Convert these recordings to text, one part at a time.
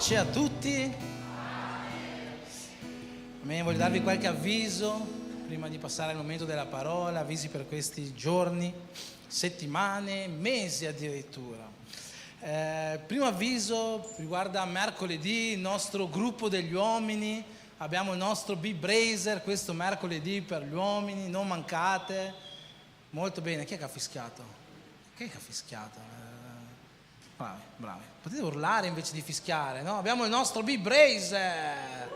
Pace a tutti. Voglio darvi qualche avviso prima di passare al momento della parola, avvisi per questi giorni, settimane, mesi addirittura. Primo avviso riguarda mercoledì, il nostro gruppo degli uomini. Abbiamo il nostro B-Brazer questo mercoledì per gli uomini, non mancate. Molto bene, chi è che ha fischiato? Chi è che ha fischiato? Bravi, bravi. Potete urlare invece di fischiare, no? Abbiamo il nostro B-Brazer!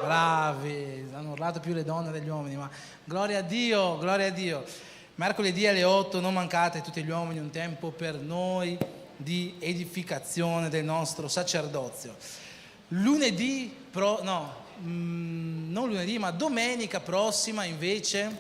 Bravi, hanno urlato più le donne degli uomini, ma gloria a Dio, gloria a Dio. Mercoledì alle 8, non mancate tutti gli uomini, un tempo per noi di edificazione del nostro sacerdozio. Domenica prossima invece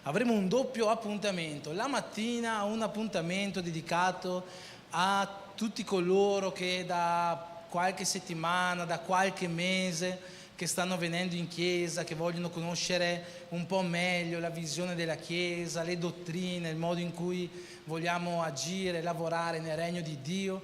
avremo un doppio appuntamento. La mattina un appuntamento dedicato a tutti coloro che da qualche settimana, da qualche mese che stanno venendo in chiesa, che vogliono conoscere un po' meglio la visione della chiesa, le dottrine, il modo in cui vogliamo agire, lavorare nel regno di Dio.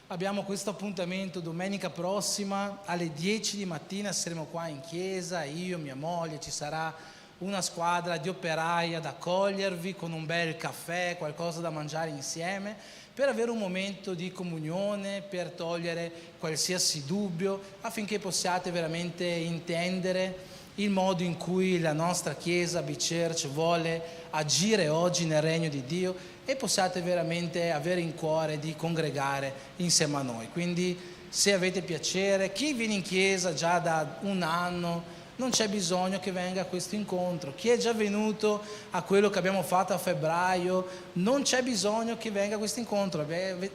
Abbiamo questo appuntamento domenica prossima alle 10 di mattina, saremo qua in chiesa, io, mia moglie, ci sarà una squadra di operai ad accogliervi con un bel caffè, qualcosa da mangiare insieme, per avere un momento di comunione, per togliere qualsiasi dubbio, affinché possiate veramente intendere il modo in cui la nostra Chiesa B-Church vuole agire oggi nel regno di Dio e possiate veramente avere in cuore di congregare insieme a noi. Quindi se avete piacere, chi viene in chiesa già da un anno, non c'è bisogno che venga a questo incontro. Chi è già venuto a quello che abbiamo fatto a febbraio, non c'è bisogno che venga a questo incontro.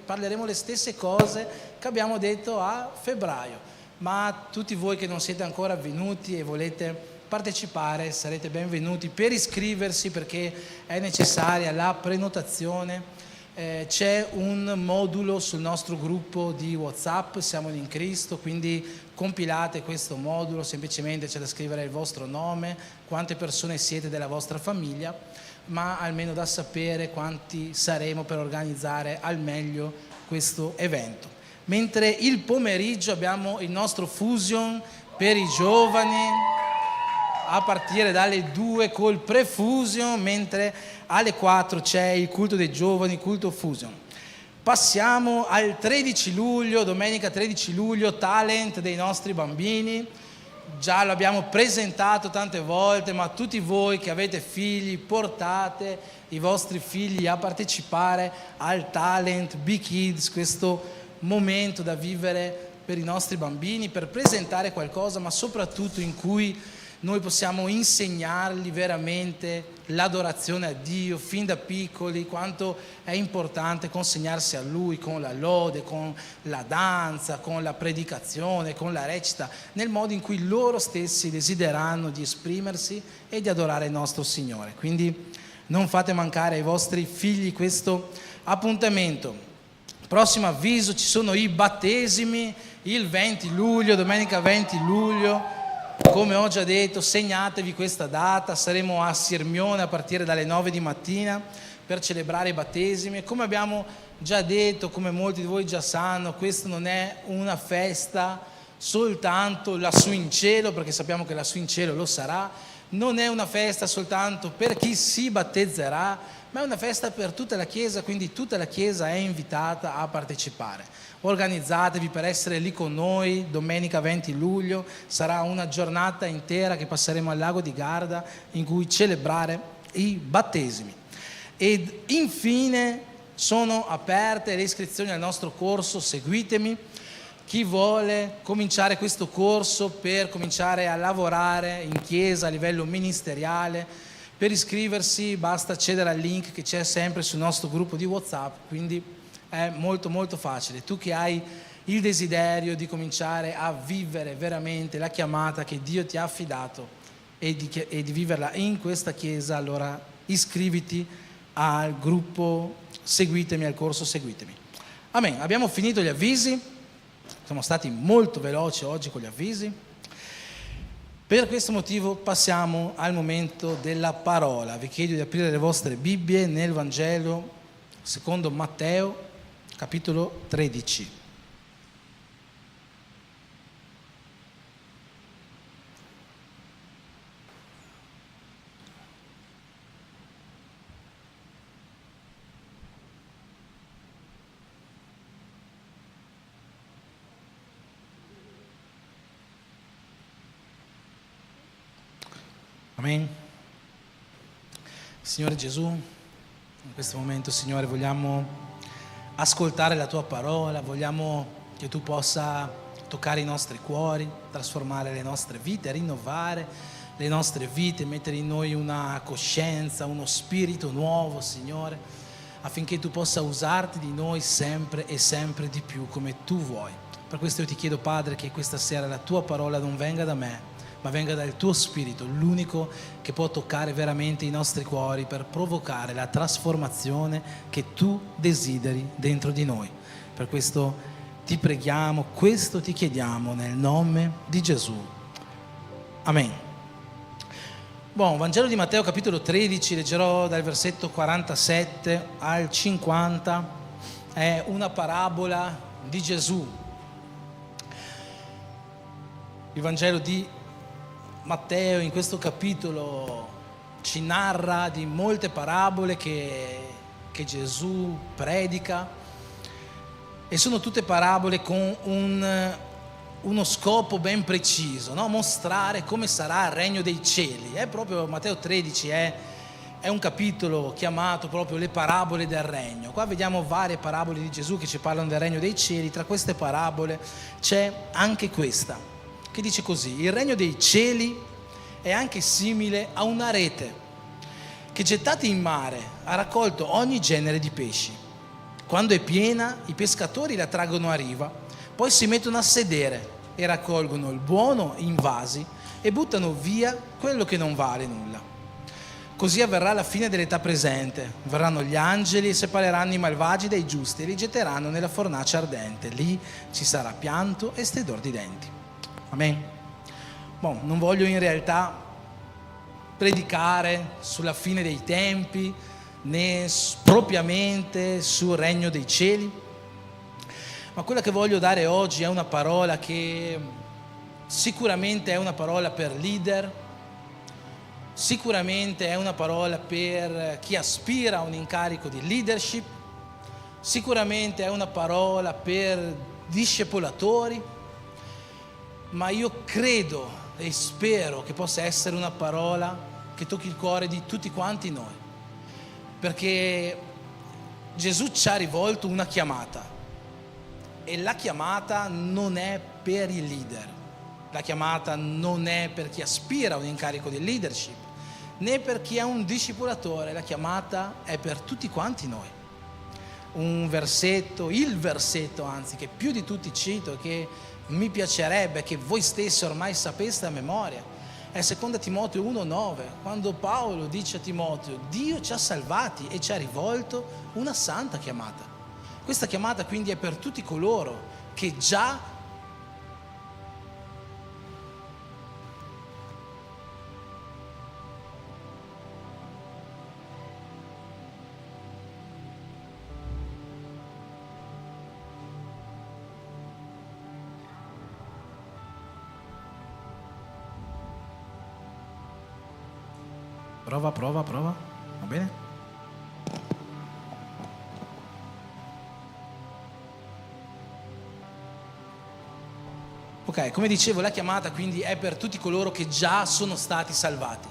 Parleremo le stesse cose che abbiamo detto a febbraio. Ma tutti voi che non siete ancora venuti e volete partecipare, sarete benvenuti per iscriversi, perché è necessaria la prenotazione. C'è un modulo sul nostro gruppo di WhatsApp, siamo in Cristo, quindi compilate questo modulo, semplicemente c'è da scrivere il vostro nome, quante persone siete della vostra famiglia, ma almeno da sapere quanti saremo per organizzare al meglio questo evento. Mentre il pomeriggio abbiamo il nostro Fusion per i giovani, a partire dalle 2 col pre-Fusion, mentre alle 4 c'è il culto dei giovani, culto Fusion. Passiamo al 13 luglio, domenica 13 luglio, talent dei nostri bambini. Già lo abbiamo presentato tante volte, ma tutti voi che avete figli, portate i vostri figli a partecipare al talent B-Kids, questo momento da vivere per i nostri bambini, per presentare qualcosa, ma soprattutto in cui noi possiamo insegnargli veramente l'adorazione a Dio fin da piccoli, quanto è importante consegnarsi a Lui con la lode, con la danza, con la predicazione, con la recita, nel modo in cui loro stessi desideranno di esprimersi e di adorare il nostro Signore. Quindi non fate mancare ai vostri figli questo appuntamento. Prossimo avviso, ci sono i battesimi il 20 luglio, domenica 20 luglio. Come ho già detto, segnatevi questa data, saremo a Sirmione a partire dalle 9 di mattina per celebrare i battesimi. E come abbiamo già detto, come molti di voi già sanno, questa non è una festa soltanto lassù in cielo, perché sappiamo che lassù in cielo lo sarà, non è una festa soltanto per chi si battezzerà, ma è una festa per tutta la Chiesa, quindi tutta la Chiesa è invitata a partecipare. Organizzatevi per essere lì con noi domenica 20 luglio, sarà una giornata intera che passeremo al lago di Garda in cui celebrare i battesimi. Ed infine sono aperte le iscrizioni al nostro corso Seguitemi. Chi vuole cominciare questo corso per cominciare a lavorare in chiesa a livello ministeriale, per iscriversi basta accedere al link che c'è sempre sul nostro gruppo di WhatsApp, quindi è molto molto facile. Tu che hai il desiderio di cominciare a vivere veramente la chiamata che Dio ti ha affidato e di viverla in questa chiesa, allora iscriviti al gruppo Seguitemi, al corso Seguitemi. Amen. Abbiamo finito gli avvisi, siamo stati molto veloci oggi con gli avvisi. Per questo motivo passiamo al momento della parola. Vi chiedo di aprire le vostre Bibbie nel Vangelo secondo Matteo, capitolo 13. Amen. Signore Gesù, in questo momento, Signore, vogliamo ascoltare la Tua parola, vogliamo che Tu possa toccare i nostri cuori, trasformare le nostre vite, rinnovare le nostre vite, mettere in noi una coscienza, uno spirito nuovo, Signore, affinché Tu possa usarti di noi sempre e sempre di più come Tu vuoi. Per questo io ti chiedo, Padre, che questa sera la Tua parola non venga da me, ma venga dal Tuo Spirito, l'unico che può toccare veramente i nostri cuori per provocare la trasformazione che Tu desideri dentro di noi. Per questo ti preghiamo, questo ti chiediamo nel nome di Gesù. Amen. Buon, Vangelo di Matteo capitolo 13, leggerò dal versetto 47 al 50, è una parabola di Gesù. Il Vangelo di Matteo in questo capitolo ci narra di molte parabole che Gesù predica, e sono tutte parabole con uno scopo ben preciso, no? Mostrare come sarà il regno dei cieli. È proprio Matteo 13 è un capitolo chiamato proprio le parabole del regno. Qua vediamo varie parabole di Gesù che ci parlano del regno dei cieli. Tra queste parabole c'è anche questa, che dice così: il regno dei cieli è anche simile a una rete che, gettata in mare, ha raccolto ogni genere di pesci. Quando è piena, i pescatori la traggono a riva, poi si mettono a sedere e raccolgono il buono in vasi e buttano via quello che non vale nulla. Così avverrà alla fine dell'età presente. Verranno gli angeli e separeranno i malvagi dai giusti e li getteranno nella fornace ardente. Lì ci sarà pianto e stridor di denti. Amen. Bon, non voglio in realtà predicare sulla fine dei tempi né propriamente sul regno dei cieli, ma quella che voglio dare oggi è una parola che sicuramente è una parola per leader, sicuramente è una parola per chi aspira a un incarico di leadership, sicuramente è una parola per discepolatori, ma io credo e spero che possa essere una parola che tocchi il cuore di tutti quanti noi, perché Gesù ci ha rivolto una chiamata, e la chiamata non è per i leader, la chiamata non è per chi aspira a un incarico di leadership, né per chi è un discipolatore, la chiamata è per tutti quanti noi. Il versetto anzi, che più di tutti cito e che mi piacerebbe che voi stessi ormai sapeste a memoria, è 2 Timoteo 1,9, quando Paolo dice a Timoteo: Dio ci ha salvati e ci ha rivolto una santa chiamata. Questa chiamata quindi è per tutti coloro che già Prova, va bene? Ok, come dicevo, la chiamata quindi è per tutti coloro che già sono stati salvati.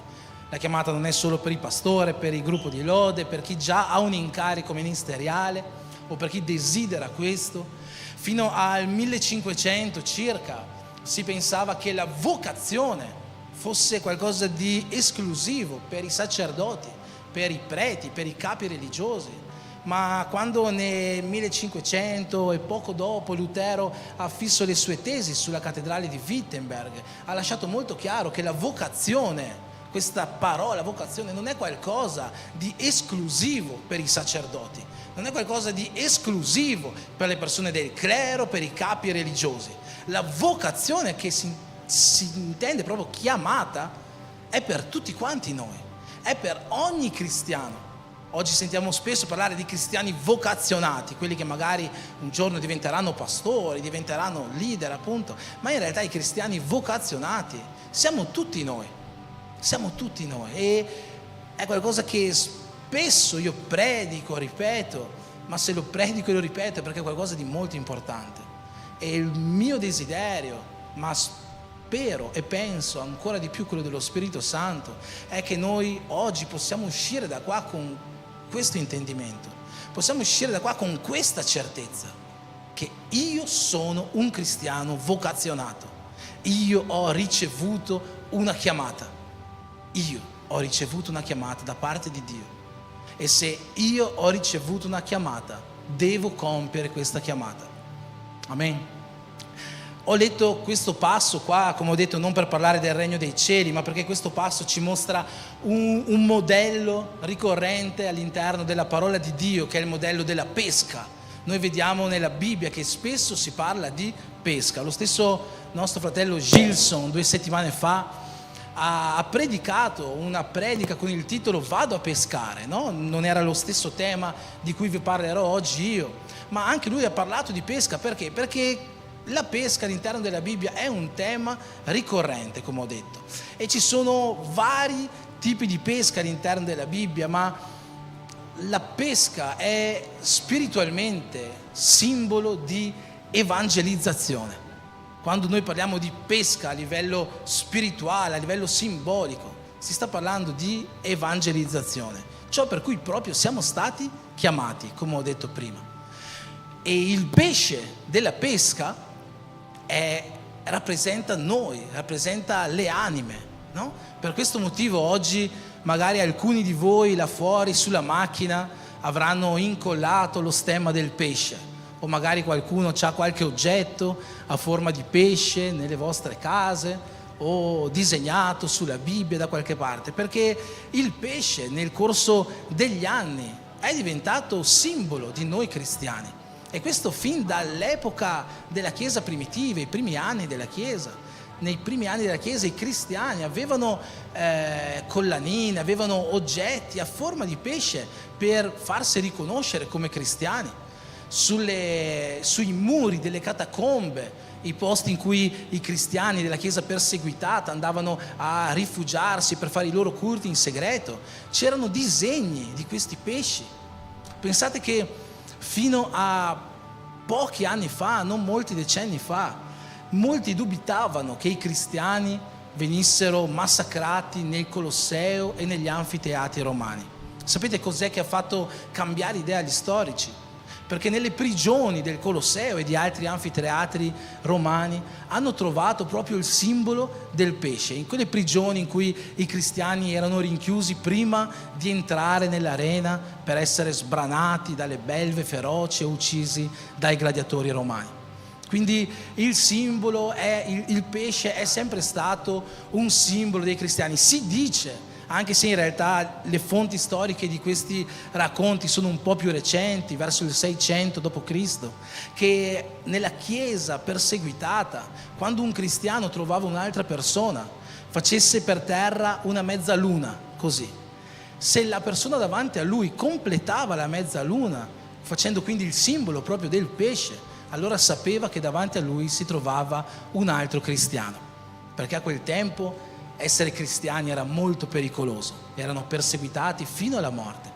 La chiamata non è solo per il pastore, per il gruppo di lode, per chi già ha un incarico ministeriale o per chi desidera questo. Fino al 1500 circa si pensava che la vocazione fosse qualcosa di esclusivo per i sacerdoti, per i preti, per i capi religiosi. Ma quando nel 1500 e poco dopo Lutero ha fisso le sue tesi sulla cattedrale di Wittenberg, ha lasciato molto chiaro che la vocazione, questa parola vocazione, non è qualcosa di esclusivo per i sacerdoti, non è qualcosa di esclusivo per le persone del clero, per i capi religiosi. La vocazione, che si intende proprio chiamata, è per tutti quanti noi, è per ogni cristiano. Oggi sentiamo spesso parlare di cristiani vocazionati, quelli che magari un giorno diventeranno pastori, diventeranno leader appunto, ma in realtà i cristiani vocazionati siamo tutti noi e è qualcosa che spesso io predico, ripeto, ma se lo predico e lo ripeto è perché è qualcosa di molto importante. E il mio desiderio, ma spero e penso ancora di più quello dello Spirito Santo, è che noi oggi possiamo uscire da qua con questo intendimento, possiamo uscire da qua con questa certezza, che io sono un cristiano vocazionato, io ho ricevuto una chiamata, io ho ricevuto una chiamata da parte di Dio, e se io ho ricevuto una chiamata, devo compiere questa chiamata. Amen. Ho letto questo passo qua, come ho detto, non per parlare del regno dei cieli, ma perché questo passo ci mostra un modello ricorrente all'interno della parola di Dio, che è il modello della pesca. Noi vediamo nella Bibbia che spesso si parla di pesca. Lo stesso nostro fratello Gilson 2 settimane fa ha predicato una predica con il titolo Vado a pescare, no? Non era lo stesso tema di cui vi parlerò oggi io, ma anche lui ha parlato di pesca. Perché? Perché la pesca all'interno della Bibbia è un tema ricorrente, come ho detto, e ci sono vari tipi di pesca all'interno della Bibbia, ma la pesca è spiritualmente simbolo di evangelizzazione. Quando noi parliamo di pesca a livello spirituale, a livello simbolico, si sta parlando di evangelizzazione, ciò per cui proprio siamo stati chiamati, come ho detto prima. E il pesce della pesca rappresenta noi, rappresenta le anime, no? Per questo motivo oggi magari alcuni di voi là fuori sulla macchina avranno incollato lo stemma del pesce, o magari qualcuno ha qualche oggetto a forma di pesce nelle vostre case, o disegnato sulla Bibbia da qualche parte, perché il pesce nel corso degli anni è diventato simbolo di noi cristiani. E questo fin dall'epoca della Chiesa primitiva, i primi anni della Chiesa. Nei primi anni della Chiesa i cristiani avevano collanine, avevano oggetti a forma di pesce per farsi riconoscere come cristiani. Sui muri delle catacombe, i posti in cui i cristiani della Chiesa perseguitata andavano a rifugiarsi per fare i loro culti in segreto, c'erano disegni di questi pesci. Pensate che fino a pochi anni fa, non molti decenni fa, molti dubitavano che i cristiani venissero massacrati nel Colosseo e negli anfiteatri romani. Sapete cos'è che ha fatto cambiare idea agli storici? Perché nelle prigioni del Colosseo e di altri anfiteatri romani hanno trovato proprio il simbolo del pesce, in quelle prigioni in cui i cristiani erano rinchiusi prima di entrare nell'arena per essere sbranati dalle belve feroci e uccisi dai gladiatori romani. Quindi il simbolo il pesce è sempre stato un simbolo dei cristiani. Si dice, anche se in realtà le fonti storiche di questi racconti sono un po' più recenti, verso il 600 d.C., che nella Chiesa perseguitata, quando un cristiano trovava un'altra persona, facesse per terra una mezzaluna, così. Se la persona davanti a lui completava la mezzaluna, facendo quindi il simbolo proprio del pesce, allora sapeva che davanti a lui si trovava un altro cristiano, perché a quel tempo essere cristiani era molto pericoloso, erano perseguitati fino alla morte.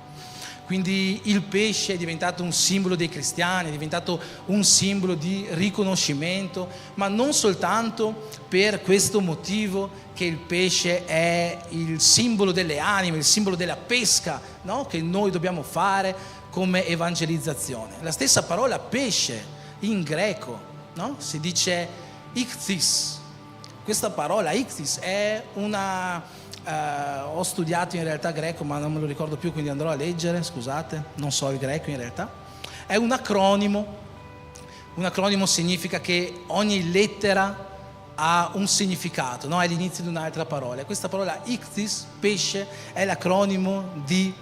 Quindi il pesce è diventato un simbolo dei cristiani, è diventato un simbolo di riconoscimento, ma non soltanto per questo motivo che il pesce è il simbolo delle anime, il simbolo della pesca, no? Che noi dobbiamo fare come evangelizzazione. La stessa parola pesce in greco, no? Si dice ichthys. Questa parola ichthys è ho studiato in realtà greco, ma non me lo ricordo più, quindi andrò a leggere, scusate, non so il greco in realtà. È un acronimo. Un acronimo significa che ogni lettera ha un significato, no? È l'inizio di un'altra parola. Questa parola ichthys, pesce, è l'acronimo di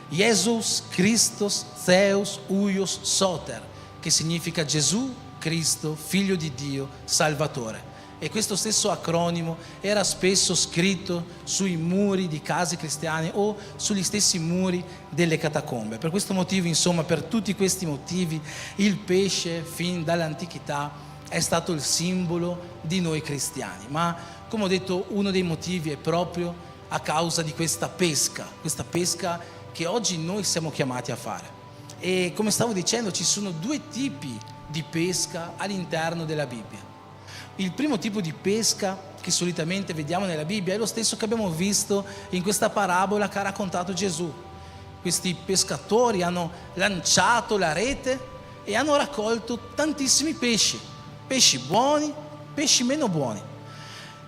Jesus Christos Theos Huios Soter, che significa Gesù Cristo, Figlio di Dio, Salvatore. E questo stesso acronimo era spesso scritto sui muri di case cristiane o sugli stessi muri delle catacombe. Per questo motivo, insomma, per tutti questi motivi, il pesce fin dall'antichità è stato il simbolo di noi cristiani. Ma, come ho detto, uno dei motivi è proprio a causa di questa pesca che oggi noi siamo chiamati a fare. E come stavo dicendo, ci sono due tipi di pesca all'interno della Bibbia. il primo tipo di pesca che solitamente vediamo nella Bibbia è lo stesso che abbiamo visto in questa parabola che ha raccontato Gesù. Questi pescatori hanno lanciato la rete e hanno raccolto tantissimi pesci, pesci buoni, pesci meno buoni.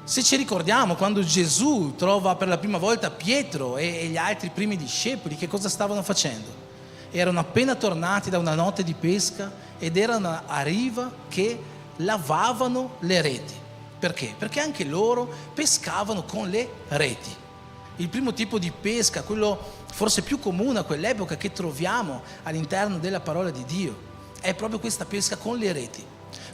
Se ci ricordiamo, quando Gesù trova per la prima volta Pietro e gli altri primi discepoli, che cosa stavano facendo? Erano appena tornati da una notte di pesca ed erano a riva che lavavano le reti. Perché? Perché anche loro pescavano con le reti. Il primo tipo di pesca, quello forse più comune a quell'epoca che troviamo all'interno della parola di Dio, è proprio questa pesca con le reti.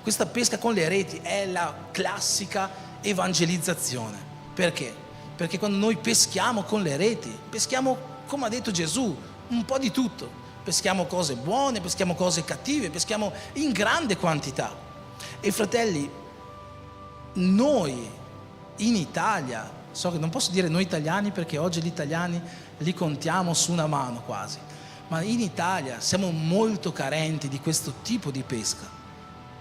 Questa pesca con le reti è la classica evangelizzazione. Perché? Perché quando noi peschiamo con le reti, peschiamo, come ha detto Gesù, un po' di tutto. Peschiamo cose buone, peschiamo cose cattive, peschiamo in grande quantità. E fratelli, noi in Italia, so che non posso dire noi italiani perché oggi gli italiani li contiamo su una mano quasi, ma in Italia siamo molto carenti di questo tipo di pesca.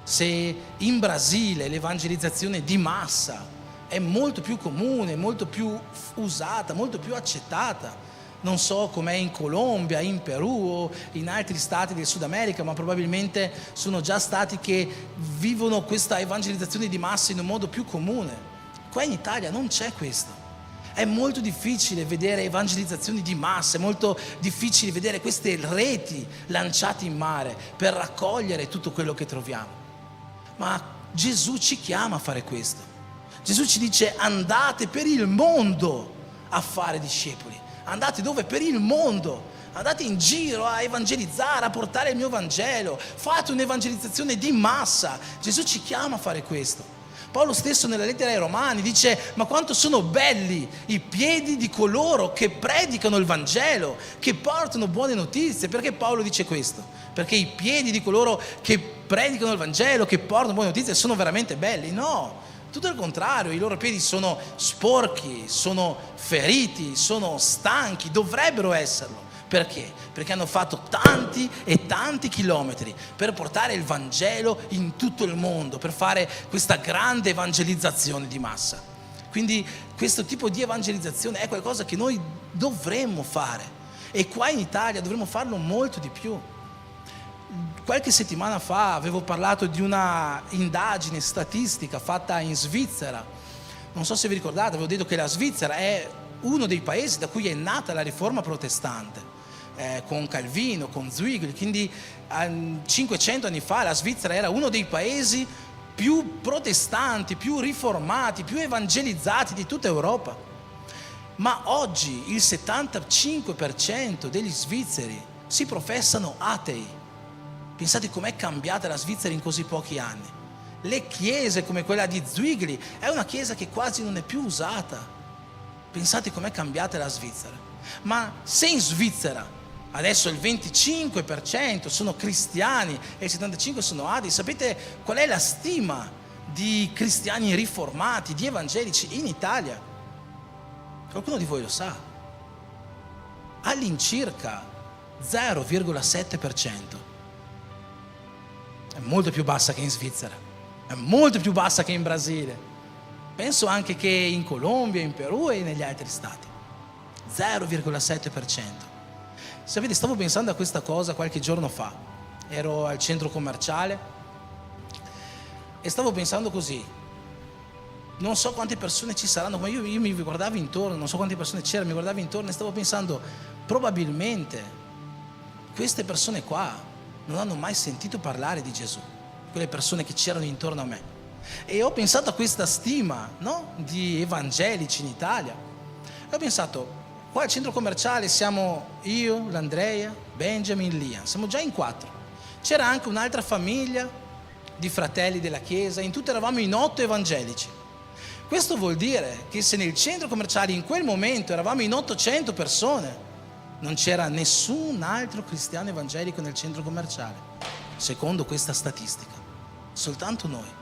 Se in Brasile l'evangelizzazione di massa è molto più comune, molto più usata, molto più accettata, non so com'è in Colombia, in Perù o in altri stati del Sud America, ma probabilmente sono già stati che vivono questa evangelizzazione di massa in un modo più comune. Qua in Italia non c'è questo. È molto difficile vedere evangelizzazioni di massa, è molto difficile vedere queste reti lanciate in mare per raccogliere tutto quello che troviamo. Ma Gesù ci chiama a fare questo. Gesù ci dice: andate per il mondo a fare discepoli. Andate dove? Per il mondo. Andate in giro a evangelizzare, a portare il mio Vangelo. Fate un'evangelizzazione di massa. Gesù ci chiama a fare questo. Paolo stesso nella lettera ai Romani dice: ma quanto sono belli i piedi di coloro che predicano il Vangelo, che portano buone notizie. Perché Paolo dice questo? Perché i piedi di coloro che predicano il Vangelo, che portano buone notizie, sono veramente belli? No, tutto il contrario, i loro piedi sono sporchi, sono feriti, sono stanchi, dovrebbero esserlo. Perché? Perché hanno fatto tanti e tanti chilometri per portare il Vangelo in tutto il mondo, per fare questa grande evangelizzazione di massa. Quindi questo tipo di evangelizzazione è qualcosa che noi dovremmo fare, e qua in Italia dovremmo farlo molto di più. Qualche settimana fa avevo parlato di una indagine statistica fatta in Svizzera. Non so se vi ricordate, avevo detto che la Svizzera è uno dei paesi da cui è nata la riforma protestante, con Calvino, con Zwingli. Quindi 500 anni fa la Svizzera era uno dei paesi più protestanti, più riformati, più evangelizzati di tutta Europa. Ma oggi il 75% degli svizzeri si professano atei. Pensate com'è cambiata la Svizzera in così pochi anni. Le chiese come quella di Zwingli è una chiesa che quasi non è più usata. Pensate com'è cambiata la Svizzera. Ma se in Svizzera adesso il 25% sono cristiani e il 75% sono atei, sapete qual è la stima di cristiani riformati, di evangelici in Italia? Qualcuno di voi lo sa? All'incirca 0,7%. È molto più bassa che in Svizzera, è molto più bassa che in Brasile. Penso anche che in Colombia, in Perù e negli altri stati. 0,7%. Sapete, stavo pensando a questa cosa qualche giorno fa. Ero al centro commerciale e stavo pensando così: non so quante persone ci saranno, ma io mi guardavo intorno, non so quante persone c'erano, mi guardavo intorno e stavo pensando: probabilmente queste persone qua non hanno mai sentito parlare di Gesù, quelle persone che c'erano intorno a me. E ho pensato a questa stima, no? Di evangelici in Italia. E ho pensato: qua al centro commerciale siamo io, l'Andrea, Benjamin, Liam, siamo già in 4. C'era anche un'altra famiglia di fratelli della chiesa, in tutto eravamo in 8 evangelici. Questo vuol dire che se nel centro commerciale in quel momento eravamo in 800 persone, non c'era nessun altro cristiano evangelico nel centro commerciale, secondo questa statistica. Soltanto noi.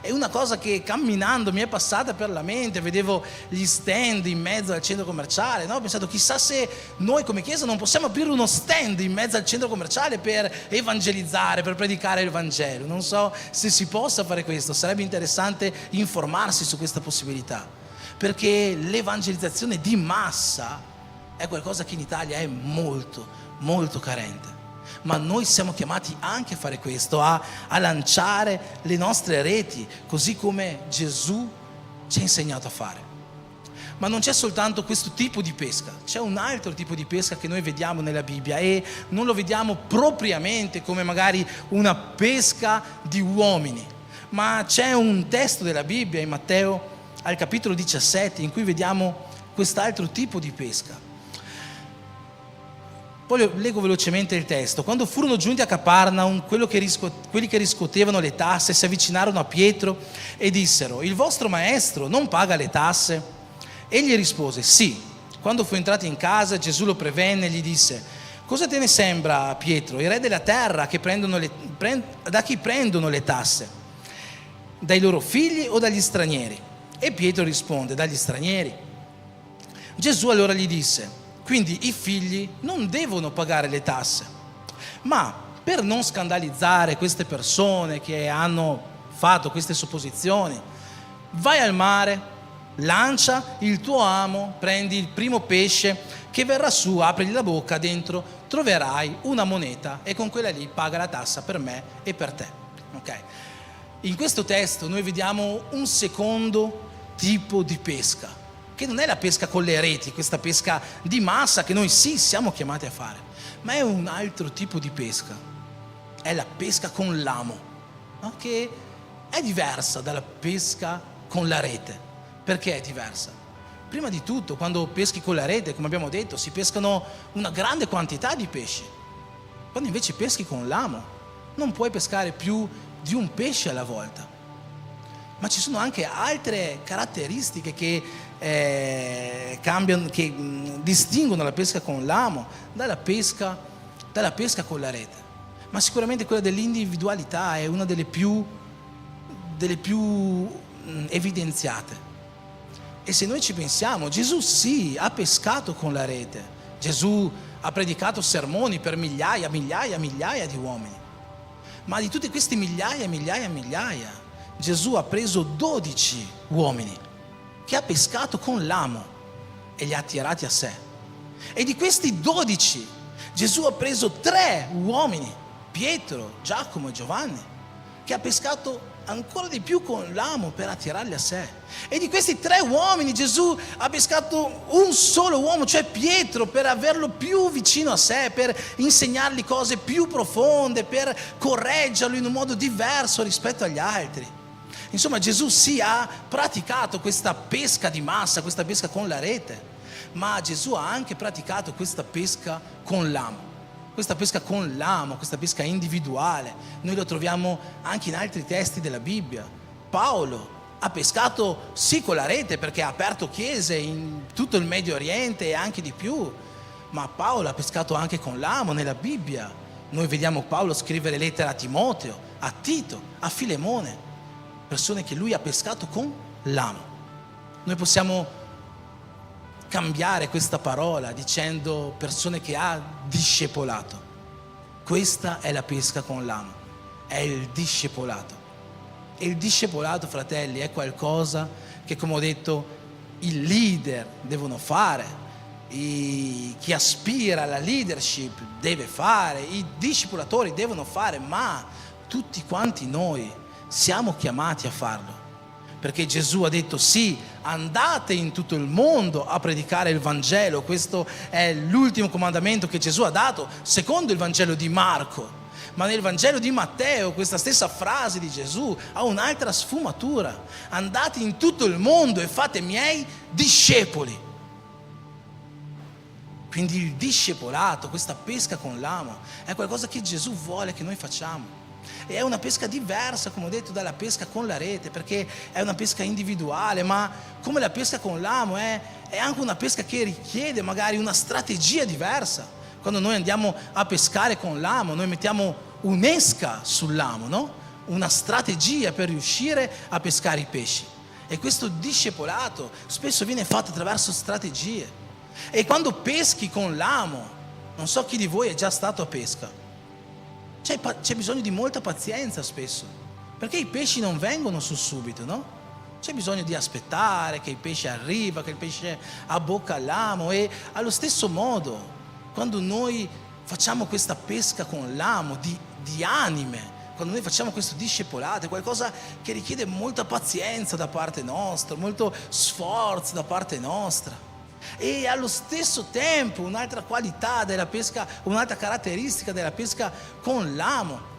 È una cosa che camminando mi è passata per la mente, vedevo gli stand in mezzo al centro commerciale, no? Ho pensato chissà se noi come Chiesa non possiamo aprire uno stand in mezzo al centro commerciale per evangelizzare, per predicare il Vangelo. Non so se si possa fare questo, sarebbe interessante informarsi su questa possibilità, perché l'evangelizzazione di massa è qualcosa che in Italia è molto, molto carente. Ma noi siamo chiamati anche a fare questo, a lanciare le nostre reti, così come Gesù ci ha insegnato a fare. Ma non c'è soltanto questo tipo di pesca, c'è un altro tipo di pesca che noi vediamo nella Bibbia e non lo vediamo propriamente come magari una pesca di uomini, ma c'è un testo della Bibbia in Matteo al capitolo 17 in cui vediamo quest'altro tipo di pesca. Poi leggo velocemente il testo. Quando furono giunti a Capernaum, quelli che riscuotevano le tasse si avvicinarono a Pietro e dissero: il vostro maestro non paga le tasse? Egli rispose: sì. Quando fu entrato in casa, Gesù lo prevenne e gli disse: cosa te ne sembra, Pietro? I re della terra da chi prendono le tasse? Dai loro figli o dagli stranieri? E Pietro risponde: dagli stranieri. Gesù allora gli disse: quindi i figli non devono pagare le tasse. Ma per non scandalizzare queste persone che hanno fatto queste supposizioni, vai al mare, lancia il tuo amo, prendi il primo pesce che verrà su, aprigli la bocca, dentro troverai una moneta e con quella lì paga la tassa per me e per te. Okay? In questo testo noi vediamo un secondo tipo di pesca, che non è la pesca con le reti, questa pesca di massa che noi sì siamo chiamati a fare, ma è un altro tipo di pesca, è la pesca con l'amo, no? Che è diversa dalla pesca con la rete. Perché è diversa? Prima di tutto, quando peschi con la rete, come abbiamo detto, si pescano una grande quantità di pesci. Quando invece peschi con l'amo, non puoi pescare più di un pesce alla volta. Ma ci sono anche altre caratteristiche che distinguono la pesca con l'amo dalla pesca con la rete. Ma sicuramente quella dell'individualità è una delle più evidenziate. E se noi ci pensiamo, Gesù sì, ha pescato con la rete. Gesù ha predicato sermoni per migliaia di uomini. Ma di tutti questi migliaia, Gesù ha preso 12 uomini che ha pescato con l'amo e li ha attirati a sé. E di questi 12 Gesù ha preso 3 uomini, Pietro, Giacomo e Giovanni, che ha pescato ancora di più con l'amo per attirarli a sé. E di questi 3 uomini Gesù ha pescato un solo uomo, cioè Pietro, per averlo più vicino a sé, per insegnargli cose più profonde, per correggerlo in un modo diverso rispetto agli altri. Insomma, Gesù sì ha praticato questa pesca di massa, questa pesca con la rete, ma Gesù ha anche praticato questa pesca con l'amo. Questa pesca con l'amo, questa pesca individuale, noi lo troviamo anche in altri testi della Bibbia. Paolo ha pescato sì con la rete perché ha aperto chiese in tutto il Medio Oriente e anche di più, ma Paolo ha pescato anche con l'amo nella Bibbia. Noi vediamo Paolo scrivere lettere a Timoteo, a Tito, a Filemone, persone che lui ha pescato con l'amo. Noi possiamo cambiare questa parola dicendo persone che ha discepolato. Questa è la pesca con l'amo, è il discepolato. E il discepolato, fratelli, è qualcosa che, come ho detto, i leader devono fare, chi aspira alla leadership deve fare, i discepolatori devono fare, ma tutti quanti noi siamo chiamati a farlo, perché Gesù ha detto sì, andate in tutto il mondo a predicare il Vangelo. Questo è l'ultimo comandamento che Gesù ha dato secondo il Vangelo di Marco, ma nel Vangelo di Matteo questa stessa frase di Gesù ha un'altra sfumatura: andate in tutto il mondo e fate miei discepoli. Quindi il discepolato, questa pesca con l'amo, è qualcosa che Gesù vuole che noi facciamo. E è una pesca diversa, come ho detto, dalla pesca con la rete, perché è una pesca individuale, ma come la pesca con l'amo è anche una pesca che richiede magari una strategia diversa. Quando noi andiamo a pescare con l'amo, noi mettiamo un'esca sull'amo, no? una strategia per riuscire a pescare i pesci. E questo discepolato spesso viene fatto attraverso strategie. E quando peschi con l'amo, non so chi di voi è già stato a pesca, c'è bisogno di molta pazienza spesso, perché i pesci non vengono su subito, no? C'è bisogno di aspettare che il pesce arriva, che il pesce abbocca all'amo. E allo stesso modo, quando noi facciamo questa pesca con l'amo di anime, quando noi facciamo questo discepolato, è qualcosa che richiede molta pazienza da parte nostra, molto sforzo da parte nostra. E allo stesso tempo un'altra qualità della pesca, un'altra caratteristica della pesca con l'amo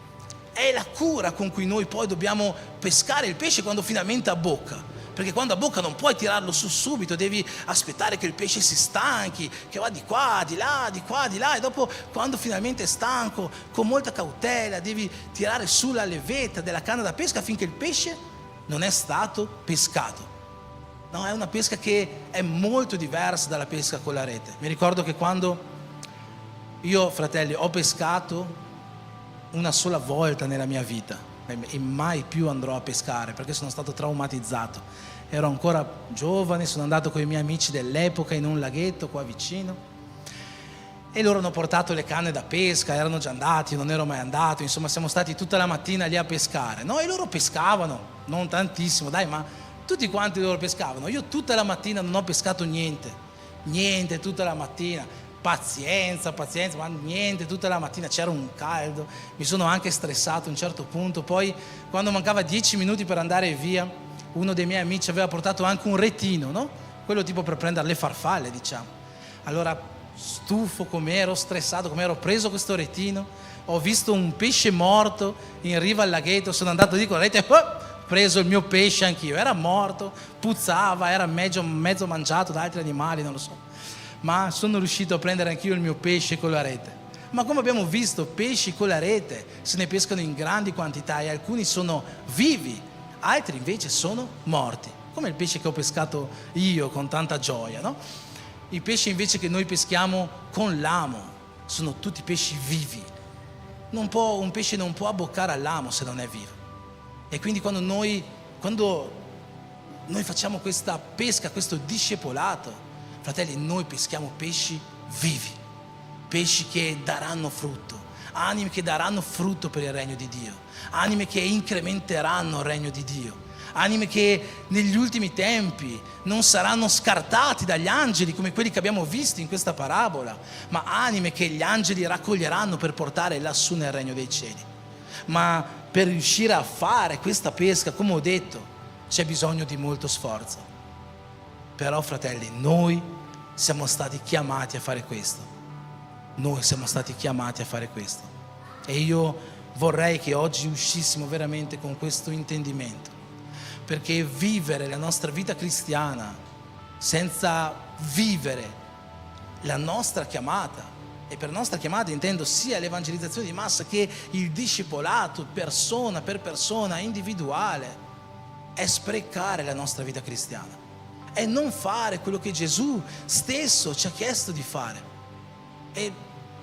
è la cura con cui noi poi dobbiamo pescare il pesce quando finalmente abbocca. Perché quando abbocca non puoi tirarlo su subito, devi aspettare che il pesce si stanchi, che va di qua, di là, di qua, di là, e dopo, quando finalmente è stanco, con molta cautela devi tirare su la levetta della canna da pesca finché il pesce non è stato pescato. No, è una pesca che è molto diversa dalla pesca con la rete. Mi ricordo che quando io, fratelli, ho pescato una sola volta nella mia vita e mai più andrò a pescare perché sono stato traumatizzato. Ero ancora giovane, sono andato con i miei amici dell'epoca in un laghetto qua vicino e loro hanno portato le canne da pesca, erano già andati, io non ero mai andato, insomma siamo stati tutta la mattina lì a pescare, no? E loro pescavano, non tantissimo, dai, ma tutti quanti loro pescavano. Io tutta la mattina non ho pescato niente tutta la mattina. Pazienza, ma niente, tutta la mattina c'era un caldo, mi sono anche stressato a un certo punto. Poi quando mancava 10 minuti per andare via, uno dei miei amici aveva portato anche un retino, no? Quello tipo per prendere le farfalle, diciamo. Allora, stufo com'ero, stressato com'ero, ho preso questo retino, ho visto un pesce morto in riva al laghetto, sono andato lì con la rete, ho preso il mio pesce anch'io, era morto, puzzava, era mezzo mangiato da altri animali, non lo so. Ma sono riuscito a prendere anch'io il mio pesce con la rete. Ma come abbiamo visto, pesci con la rete se ne pescano in grandi quantità e alcuni sono vivi, altri invece sono morti, come il pesce che ho pescato io con tanta gioia, no? I pesci invece che noi peschiamo con l'amo sono tutti pesci vivi. Un pesce non può abboccare all'amo se non è vivo. E quindi quando noi facciamo questa pesca, questo discepolato, fratelli, noi peschiamo pesci vivi, pesci che daranno frutto, anime che daranno frutto per il regno di Dio, anime che incrementeranno il regno di Dio, anime che negli ultimi tempi non saranno scartati dagli angeli come quelli che abbiamo visto in questa parabola, ma anime che gli angeli raccoglieranno per portare lassù nel regno dei cieli. Ma per riuscire a fare questa pesca, come ho detto, c'è bisogno di molto sforzo. Però, fratelli, noi siamo stati chiamati a fare questo. Noi siamo stati chiamati a fare questo. E io vorrei che oggi uscissimo veramente con questo intendimento. Perché vivere la nostra vita cristiana senza vivere la nostra chiamata, e per nostra chiamata intendo sia l'evangelizzazione di massa che il discepolato persona per persona, individuale, è sprecare la nostra vita cristiana. È non fare quello che Gesù stesso ci ha chiesto di fare. E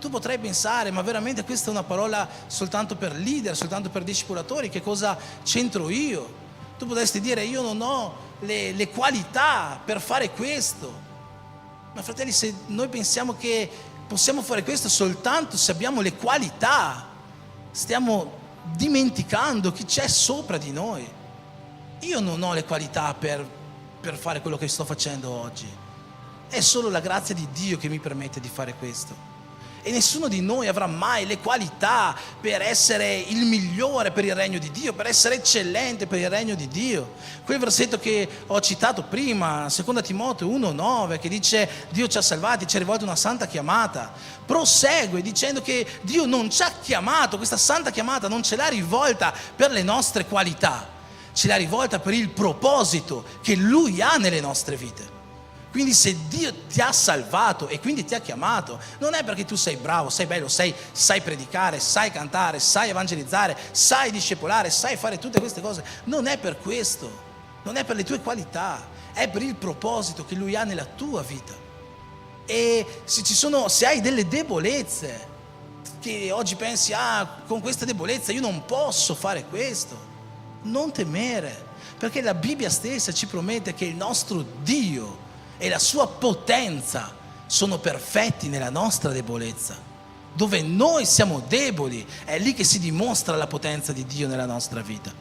tu potrai pensare, ma veramente questa è una parola soltanto per leader, soltanto per discepolatori, che cosa c'entro io? Tu potresti dire, io non ho le qualità per fare questo. Ma fratelli, se noi pensiamo che possiamo fare questo soltanto se abbiamo le qualità, stiamo dimenticando chi c'è sopra di noi. Io non ho le qualità per fare quello che sto facendo oggi. È solo la grazia di Dio che mi permette di fare questo. E nessuno di noi avrà mai le qualità per essere il migliore per il regno di Dio, per essere eccellente per il regno di Dio. Quel versetto che ho citato prima, 2 Timoteo 1,9, che dice Dio ci ha salvati, ci ha rivolto una santa chiamata, prosegue dicendo che Dio non ci ha chiamato, questa santa chiamata non ce l'ha rivolta per le nostre qualità, ce l'ha rivolta per il proposito che Lui ha nelle nostre vite. Quindi se Dio ti ha salvato e quindi ti ha chiamato, non è perché tu sei bravo, sei bello, sai predicare, sai cantare, sai evangelizzare, sai discepolare, sai fare tutte queste cose. Non è per questo, non è per le tue qualità, è per il proposito che Lui ha nella tua vita. E se hai delle debolezze, che oggi pensi, con questa debolezza io non posso fare questo. Non temere, perché la Bibbia stessa ci promette che il nostro Dio e la sua potenza sono perfetti nella nostra debolezza. Dove noi siamo deboli, è lì che si dimostra la potenza di Dio nella nostra vita.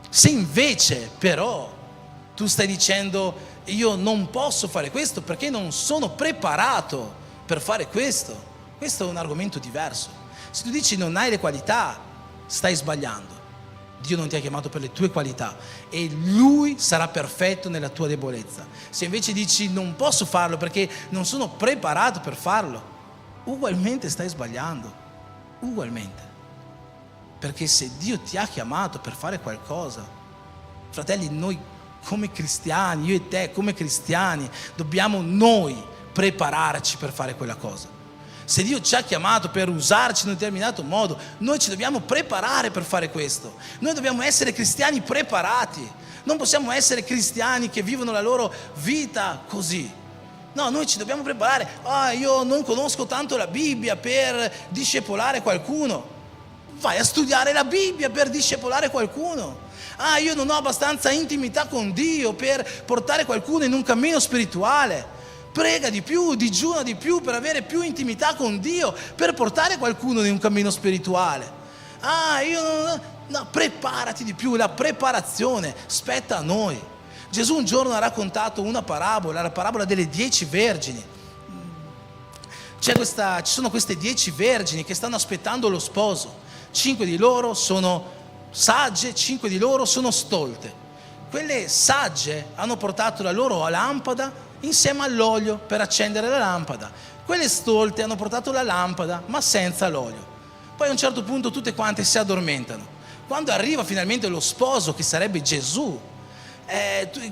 Se invece però tu stai dicendo io non posso fare questo perché non sono preparato per fare questo, questo è un argomento diverso. Se tu dici non hai le qualità, stai sbagliando. Dio non ti ha chiamato per le tue qualità e Lui sarà perfetto nella tua debolezza. Se invece dici non posso farlo perché non sono preparato per farlo, ugualmente stai sbagliando, ugualmente. Perché se Dio ti ha chiamato per fare qualcosa, fratelli, noi come cristiani, io e te come cristiani, dobbiamo noi prepararci per fare quella cosa. Se Dio ci ha chiamato per usarci in un determinato modo, noi ci dobbiamo preparare per fare questo. Noi dobbiamo essere cristiani preparati. Non possiamo essere cristiani che vivono la loro vita così. No, noi ci dobbiamo preparare. Io non conosco tanto la Bibbia per discepolare qualcuno. Vai a studiare la Bibbia per discepolare qualcuno. Io non ho abbastanza intimità con Dio per portare qualcuno in un cammino spirituale. Prega di più, digiuna di più per avere più intimità con Dio, per portare qualcuno in un cammino spirituale. No, preparati di più, la preparazione spetta a noi. Gesù un giorno ha raccontato una parabola, la parabola delle 10 vergini. Ci sono queste 10 vergini che stanno aspettando lo sposo. 5 di loro sono sagge, 5 di loro sono stolte. Quelle sagge hanno portato la loro lampada insieme all'olio per accendere la lampada. Quelle stolte hanno portato la lampada ma senza l'olio. Poi a un certo punto tutte quante si addormentano. Quando arriva finalmente lo sposo, che sarebbe Gesù,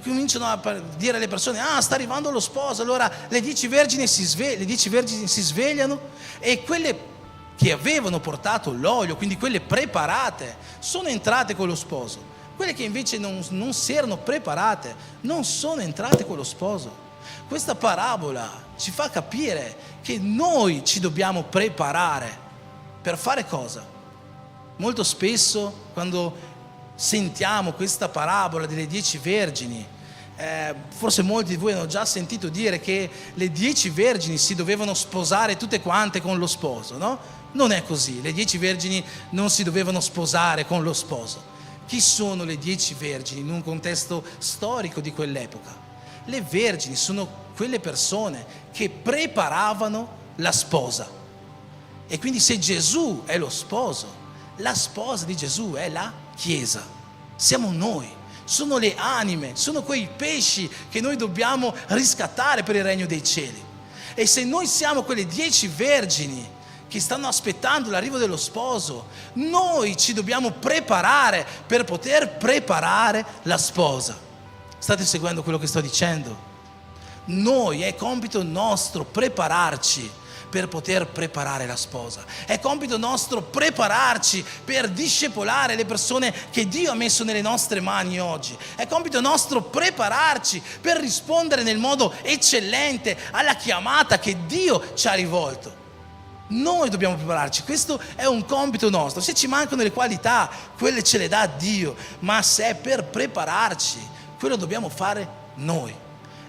cominciano a dire alle persone: sta arrivando lo sposo. Allora le 10 vergini si svegliano e quelle che avevano portato l'olio, quindi quelle preparate, sono entrate con lo sposo. Quelle che invece non si erano preparate non sono entrate con lo sposo. Questa parabola ci fa capire che noi ci dobbiamo preparare per fare cosa? Molto spesso quando sentiamo questa parabola delle 10 vergini, forse molti di voi hanno già sentito dire che le 10 vergini si dovevano sposare tutte quante con lo sposo, no? Non è così, le 10 vergini non si dovevano sposare con lo sposo. Chi sono le 10 vergini in un contesto storico di quell'epoca? Le vergini sono quelle persone che preparavano la sposa. E quindi se Gesù è lo sposo, la sposa di Gesù è la Chiesa. Siamo noi, sono le anime, sono quei pesci che noi dobbiamo riscattare per il regno dei cieli. E se noi siamo quelle 10 vergini che stanno aspettando l'arrivo dello sposo, noi ci dobbiamo preparare per poter preparare la sposa. State seguendo quello che sto dicendo? Noi, è compito nostro prepararci per poter preparare la sposa. È compito nostro prepararci per discepolare le persone che Dio ha messo nelle nostre mani oggi. È compito nostro prepararci per rispondere nel modo eccellente alla chiamata che Dio ci ha rivolto. Noi dobbiamo prepararci, questo è un compito nostro. Se ci mancano le qualità, quelle ce le dà Dio, ma se è per prepararci, quello dobbiamo fare noi.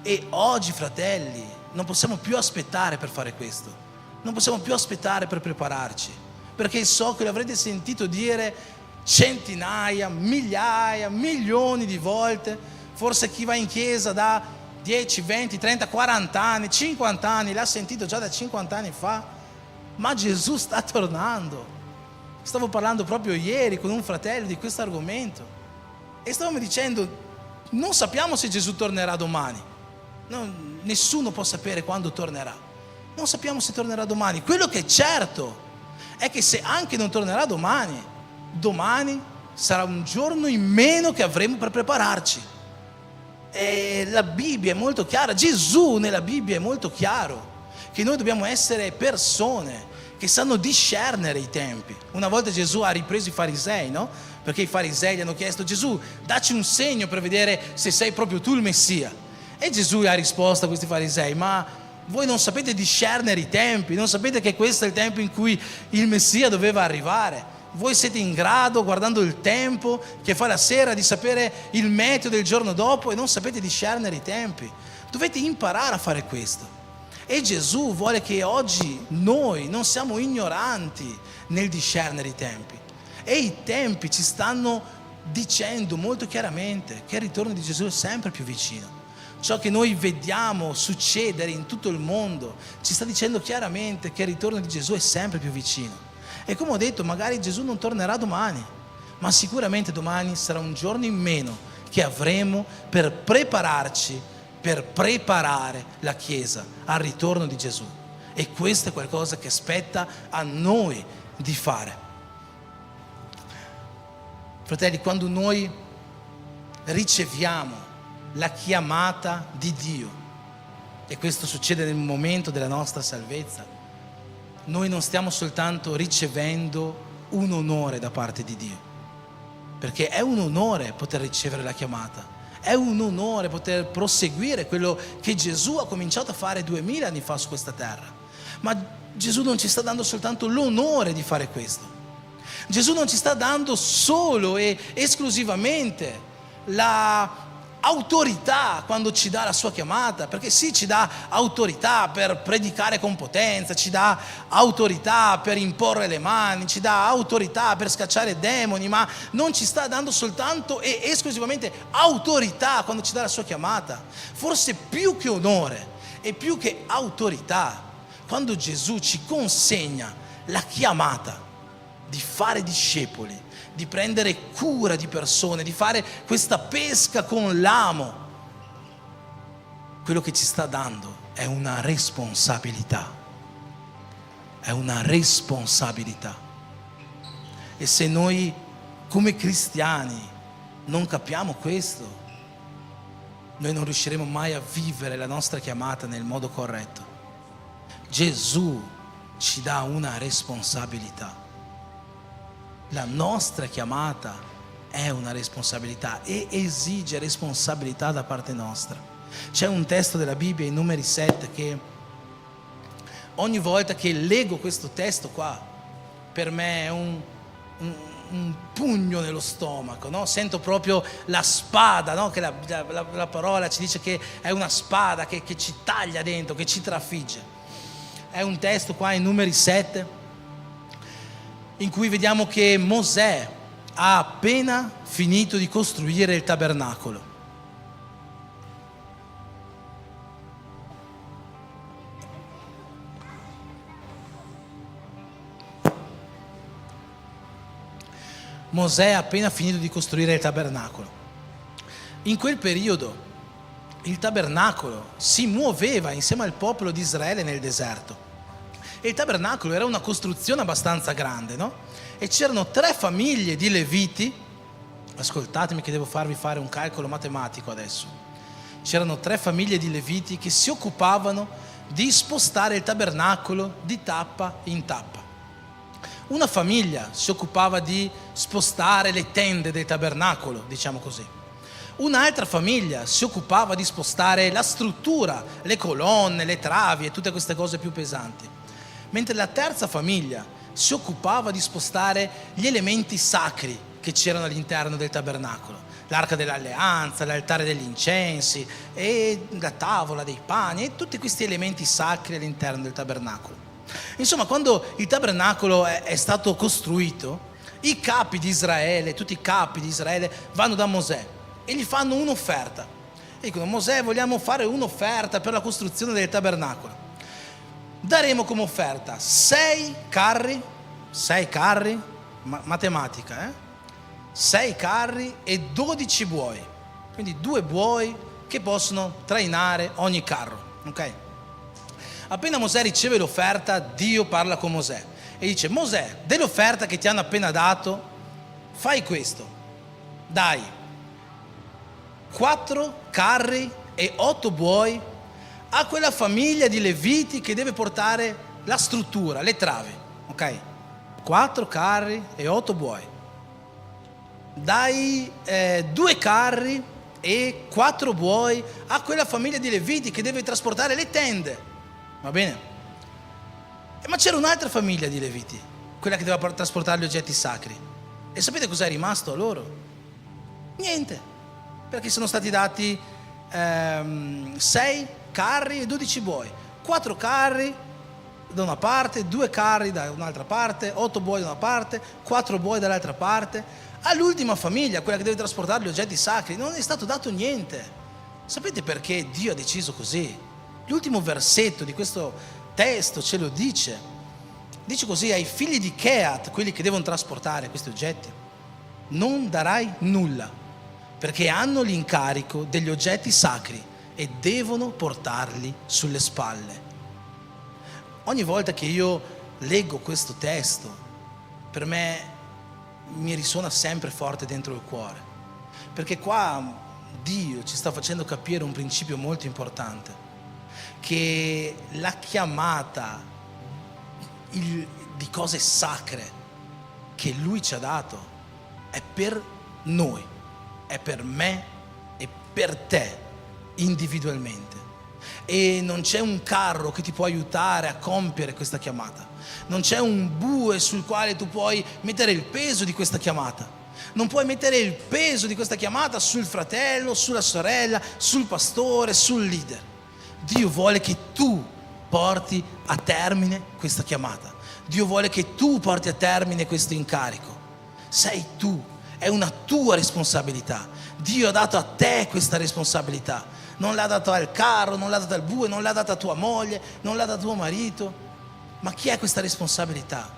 E oggi, fratelli, non possiamo più aspettare per fare questo. Non possiamo più aspettare per prepararci, perché so che l'avrete sentito dire centinaia, migliaia, milioni di volte. Forse chi va in chiesa da 10, 20, 30, 40 anni, 50 anni, l'ha sentito già da 50 anni fa. Ma Gesù sta tornando. Stavo parlando proprio ieri con un fratello di questo argomento e stavamo dicendo: non sappiamo se Gesù tornerà domani. Nessuno può sapere quando tornerà. Non sappiamo se tornerà domani. Quello che è certo è che se anche non tornerà domani, domani sarà un giorno in meno che avremo per prepararci. E la Bibbia è molto chiara, Gesù nella Bibbia è molto chiaro che noi dobbiamo essere persone che sanno discernere i tempi. Una volta Gesù ha ripreso i farisei, no? Perché i farisei gli hanno chiesto: Gesù, dacci un segno per vedere se sei proprio tu il Messia. E Gesù ha risposto a questi farisei: ma voi non sapete discernere i tempi, non sapete che questo è il tempo in cui il Messia doveva arrivare. Voi siete in grado, guardando il tempo che fa la sera, di sapere il meteo del giorno dopo e non sapete discernere i tempi. Dovete imparare a fare questo. E Gesù vuole che oggi noi non siamo ignoranti nel discernere i tempi. E i tempi ci stanno dicendo molto chiaramente che il ritorno di Gesù è sempre più vicino. Ciò che noi vediamo succedere in tutto il mondo ci sta dicendo chiaramente che il ritorno di Gesù è sempre più vicino. E come ho detto, magari Gesù non tornerà domani, ma sicuramente domani sarà un giorno in meno che avremo per prepararci, per preparare la Chiesa al ritorno di Gesù. E questo è qualcosa che spetta a noi di fare. Fratelli, quando noi riceviamo la chiamata di Dio, e questo succede nel momento della nostra salvezza, noi non stiamo soltanto ricevendo un onore da parte di Dio, perché è un onore poter ricevere la chiamata, è un onore poter proseguire quello che Gesù ha cominciato a fare 2000 anni fa su questa terra. Ma Gesù non ci sta dando soltanto l'onore di fare questo. Gesù non ci sta dando solo e esclusivamente la autorità quando ci dà la sua chiamata, perché sì, ci dà autorità per predicare con potenza, ci dà autorità per imporre le mani, ci dà autorità per scacciare demoni, ma non ci sta dando soltanto e esclusivamente autorità quando ci dà la sua chiamata. Forse più che onore e più che autorità, quando Gesù ci consegna la chiamata di fare discepoli, di prendere cura di persone, di fare questa pesca con l'amo, quello che ci sta dando è una responsabilità. È una responsabilità. E se noi come cristiani non capiamo questo, noi non riusciremo mai a vivere la nostra chiamata nel modo corretto. Gesù ci dà una responsabilità. La nostra chiamata è una responsabilità e esige responsabilità da parte nostra. C'è un testo della Bibbia in Numeri 7 che ogni volta che leggo questo testo qua, per me è un pugno nello stomaco, no? Sento proprio la spada, no? Che la parola ci dice che è una spada che ci taglia dentro, che ci trafigge. È un testo qua in Numeri 7 in cui vediamo che Mosè ha appena finito di costruire il tabernacolo. Mosè ha appena finito di costruire il tabernacolo. In quel periodo il tabernacolo si muoveva insieme al popolo di Israele nel deserto. E il tabernacolo era una costruzione abbastanza grande, no? E c'erano 3 famiglie di Leviti. Ascoltatemi che devo farvi fare un calcolo matematico adesso. C'erano 3 famiglie di Leviti che si occupavano di spostare il tabernacolo di tappa in tappa. Una famiglia si occupava di spostare le tende del tabernacolo, diciamo così. Un'altra famiglia si occupava di spostare la struttura, le colonne, le travi e tutte queste cose più pesanti. Mentre la terza famiglia si occupava di spostare gli elementi sacri che c'erano all'interno del tabernacolo, l'arca dell'alleanza, l'altare degli incensi e la tavola dei pani e tutti questi elementi sacri all'interno del tabernacolo. Insomma, quando il tabernacolo è stato costruito, i capi di Israele, tutti i capi di Israele vanno da Mosè e gli fanno un'offerta. E dicono: Mosè, vogliamo fare un'offerta per la costruzione del tabernacolo. Daremo come offerta 6 carri, matematica, 6 carri e 12 buoi, quindi 2 buoi che possono trainare ogni carro, ok? Appena Mosè riceve l'offerta, Dio parla con Mosè e dice: Mosè, dell'offerta che ti hanno appena dato, fai questo, dai 4 carri e 8 buoi a quella famiglia di Leviti che deve portare la struttura, le travi, ok? 4 carri e 8 buoi. Dai 2 carri e 4 buoi a quella famiglia di Leviti che deve trasportare le tende. Va bene? Ma c'era un'altra famiglia di Leviti, quella che doveva trasportare gli oggetti sacri. E sapete cos'è rimasto a loro? Niente, perché sono stati dati 6 carri e 12 buoi. 4 carri da una parte, 2 carri da un'altra parte, 8 buoi da una parte, 4 buoi dall'altra parte. All'ultima famiglia, quella che deve trasportare gli oggetti sacri, non è stato dato niente. Sapete perché Dio ha deciso così? L'ultimo versetto di questo testo ce lo dice. Dice così: ai figli di Kehat, quelli che devono trasportare questi oggetti, non darai nulla, perché hanno l'incarico degli oggetti sacri e devono portarli sulle spalle. Ogni volta che io leggo questo testo, per me mi risuona sempre forte dentro il cuore, perché qua Dio ci sta facendo capire un principio molto importante, che la chiamata di cose sacre che Lui ci ha dato è per noi, è per me e per te individualmente. E non c'è un carro che ti può aiutare a compiere questa chiamata, non c'è un bue sul quale tu puoi mettere il peso di questa chiamata, non puoi mettere il peso di questa chiamata sul fratello, sulla sorella, sul pastore, sul leader. Dio vuole che tu porti a termine questa chiamata, Dio vuole che tu porti a termine questo incarico. Sei tu, è una tua responsabilità. Dio ha dato a te questa responsabilità, non l'ha dato al carro, non l'ha dato al bue, non l'ha dato a tua moglie, non l'ha dato a tuo marito. Ma chi ha questa responsabilità?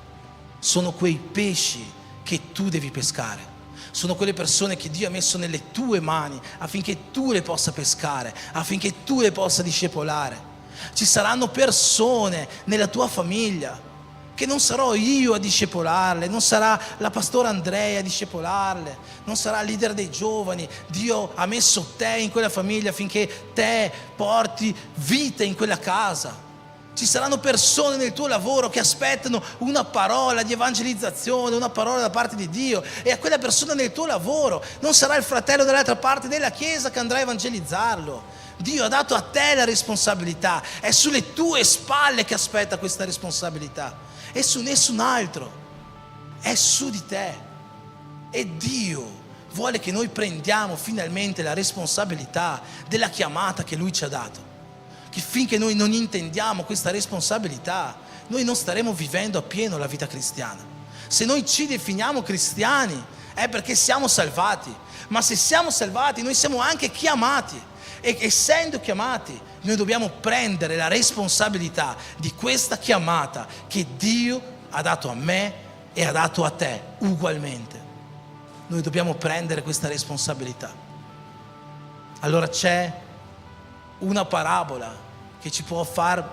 Sono quei pesci che tu devi pescare, sono quelle persone che Dio ha messo nelle tue mani affinché tu le possa pescare, affinché tu le possa discepolare. Ci saranno persone nella tua famiglia che non sarò io a discepolarle, non sarà la pastora Andrea a discepolarle, non sarà il leader dei giovani. Dio ha messo te in quella famiglia affinché te porti vita in quella casa. Ci saranno persone nel tuo lavoro che aspettano una parola di evangelizzazione, una parola da parte di Dio, e a quella persona nel tuo lavoro non sarà il fratello dall'altra parte della chiesa che andrà a evangelizzarlo. Dio ha dato a te la responsabilità, è sulle tue spalle che aspetta questa responsabilità, è su nessun altro, è su di te. E Dio vuole che noi prendiamo finalmente la responsabilità della chiamata che Lui ci ha dato, che finché noi non intendiamo questa responsabilità, noi non staremo vivendo appieno la vita cristiana. Se noi ci definiamo cristiani è perché siamo salvati, ma se siamo salvati noi siamo anche chiamati. E essendo chiamati, noi dobbiamo prendere la responsabilità di questa chiamata che Dio ha dato a me e ha dato a te ugualmente. Noi dobbiamo prendere questa responsabilità. Allora c'è una parabola che ci può far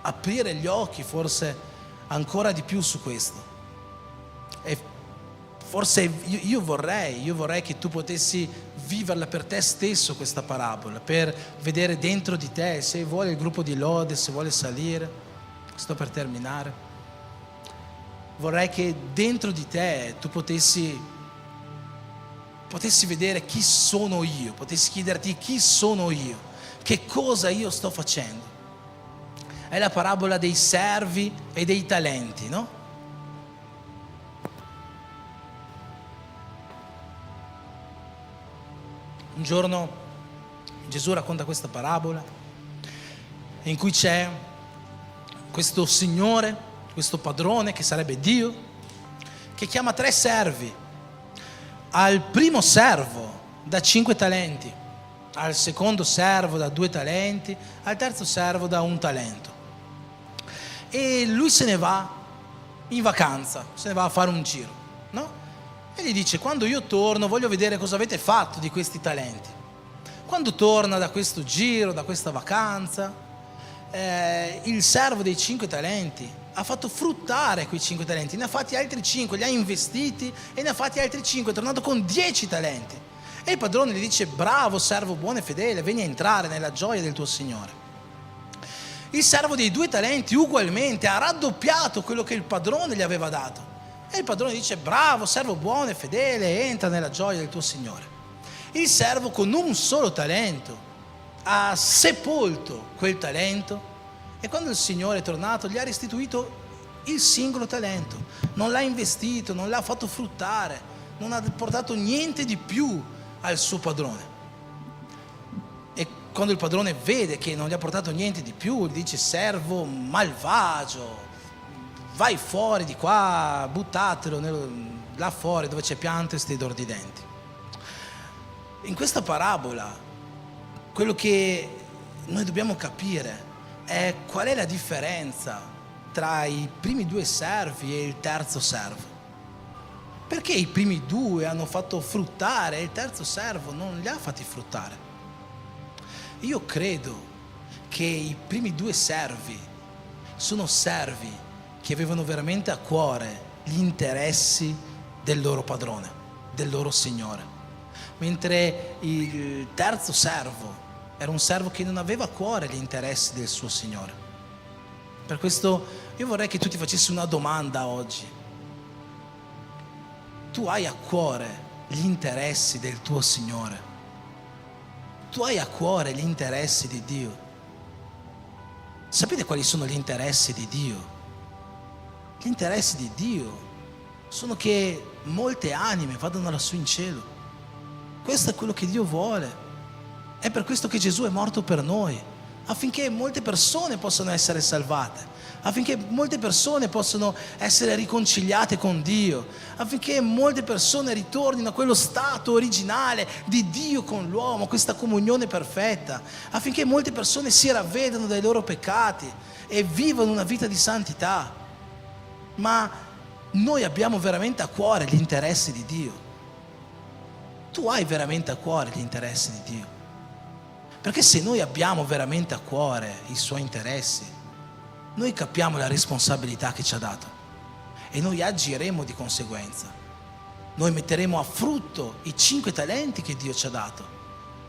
aprire gli occhi forse ancora di più su questo. E forse io vorrei che tu potessi viverla per te stesso questa parabola, per vedere dentro di te. Se vuole il gruppo di lode, se vuole salire, sto per terminare. Vorrei che dentro di te tu potessi vedere chi sono io, potessi chiederti chi sono io, che cosa io sto facendo. È la parabola dei servi e dei talenti, no? Un giorno Gesù racconta questa parabola in cui c'è questo signore, questo padrone che sarebbe Dio, che chiama 3 servi. Al primo servo dà 5 talenti, al secondo servo dà 2 talenti, al terzo servo dà 1 talento. E lui se ne va in vacanza, se ne va a fare un giro, no? E gli dice: quando io torno voglio vedere cosa avete fatto di questi talenti. Quando torna da questo giro, da questa vacanza, il servo dei 5 talenti ha fatto fruttare quei 5 talenti, ne ha fatti altri 5, li ha investiti e ne ha fatti altri 5, è tornato con 10 talenti. E il padrone gli dice: bravo servo buono e fedele, vieni a entrare nella gioia del tuo Signore. Il servo dei 2 talenti ugualmente ha raddoppiato quello che il padrone gli aveva dato. E il padrone dice: bravo, servo buono e fedele, entra nella gioia del tuo Signore. Il servo con un solo talento ha sepolto quel talento E quando il Signore è tornato, gli ha restituito il singolo talento. Non l'ha investito, non l'ha fatto fruttare, non ha portato niente di più al suo padrone. E quando il padrone vede che non gli ha portato niente di più, gli dice: servo malvagio, vai fuori di qua, buttatelo là fuori dove c'è pianto e stridor di denti. In questa parabola, quello che noi dobbiamo capire è qual è la differenza tra i primi due servi e il terzo servo. Perché i primi due hanno fatto fruttare e il terzo servo non li ha fatti fruttare? Io credo che i primi due servi sono servi che avevano veramente a cuore gli interessi del loro padrone, del loro signore, mentre il terzo servo era un servo che non aveva a cuore gli interessi del suo signore. Per questo io vorrei che tu ti facessi una domanda oggi. Tu hai a cuore gli interessi del tuo Signore? Tu hai a cuore gli interessi di Dio? Sapete quali sono gli interessi di Dio? Gli interessi di Dio sono che molte anime vadano lassù in cielo. Questo è quello che Dio vuole. È per questo che Gesù è morto per noi, affinché molte persone possano essere salvate, affinché molte persone possano essere riconciliate con Dio, affinché molte persone ritornino a quello stato originale di Dio con l'uomo, questa comunione perfetta, affinché molte persone si ravvedano dai loro peccati e vivano una vita di santità. Ma noi abbiamo veramente a cuore gli interessi di Dio? Tu hai veramente a cuore gli interessi di Dio? Perché se noi abbiamo veramente a cuore i suoi interessi, noi capiamo la responsabilità che ci ha dato e noi agiremo di conseguenza. Noi metteremo a frutto i 5 talenti che Dio ci ha dato.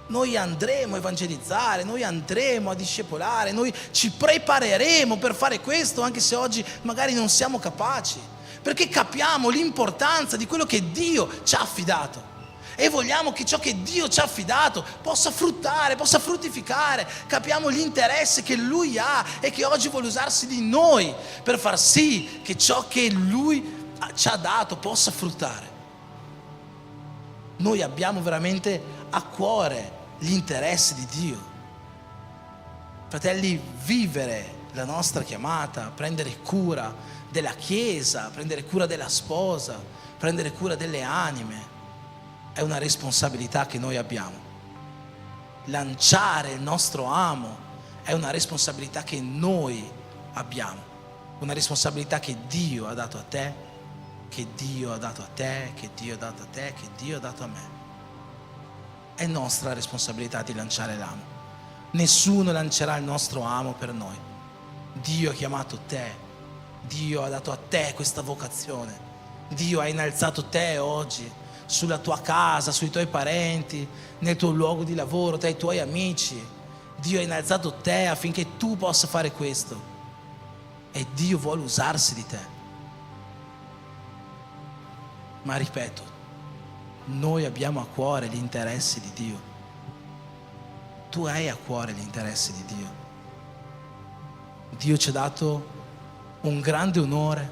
Noi andremo a evangelizzare, noi andremo a discepolare, noi ci prepareremo per fare questo, anche se oggi magari non siamo capaci, perché capiamo l'importanza di quello che Dio ci ha affidato. E vogliamo che ciò che Dio ci ha affidato possa fruttare, possa fruttificare. Capiamo l'interesse che Lui ha e che oggi vuole usarsi di noi per far sì che ciò che Lui ci ha dato possa fruttare. Noi abbiamo veramente a cuore gli interessi di Dio. Fratelli, vivere la nostra chiamata, prendere cura della Chiesa, prendere cura della sposa, prendere cura delle anime, è una responsabilità che noi abbiamo. Lanciare il nostro amo è una responsabilità che noi abbiamo, una responsabilità che Dio ha dato a te, che Dio ha dato a te, che Dio ha dato a te, che Dio ha dato a me. È nostra responsabilità di lanciare l'amo. Nessuno lancerà il nostro amo per noi. Dio ha chiamato te, Dio ha dato a te questa vocazione, Dio ha innalzato te oggi sulla tua casa, sui tuoi parenti, nel tuo luogo di lavoro, tra i tuoi amici. Dio ha innalzato te affinché tu possa fare questo e Dio vuole usarsi di te. Ma ripeto, noi abbiamo a cuore gli interessi di Dio. Tu hai a cuore gli interessi di Dio. Dio ci ha dato un grande onore,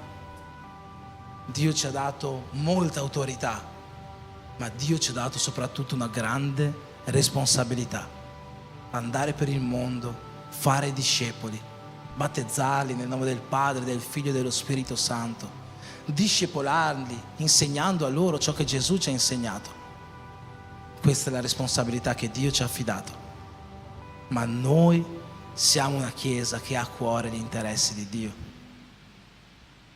Dio ci ha dato molta autorità, ma Dio ci ha dato soprattutto una grande responsabilità: andare per il mondo, fare discepoli, battezzarli nel nome del Padre, del Figlio e dello Spirito Santo, discepolarli insegnando a loro ciò che Gesù ci ha insegnato. Questa è la responsabilità che Dio ci ha affidato. Ma noi siamo una Chiesa che ha a cuore gli interessi di Dio.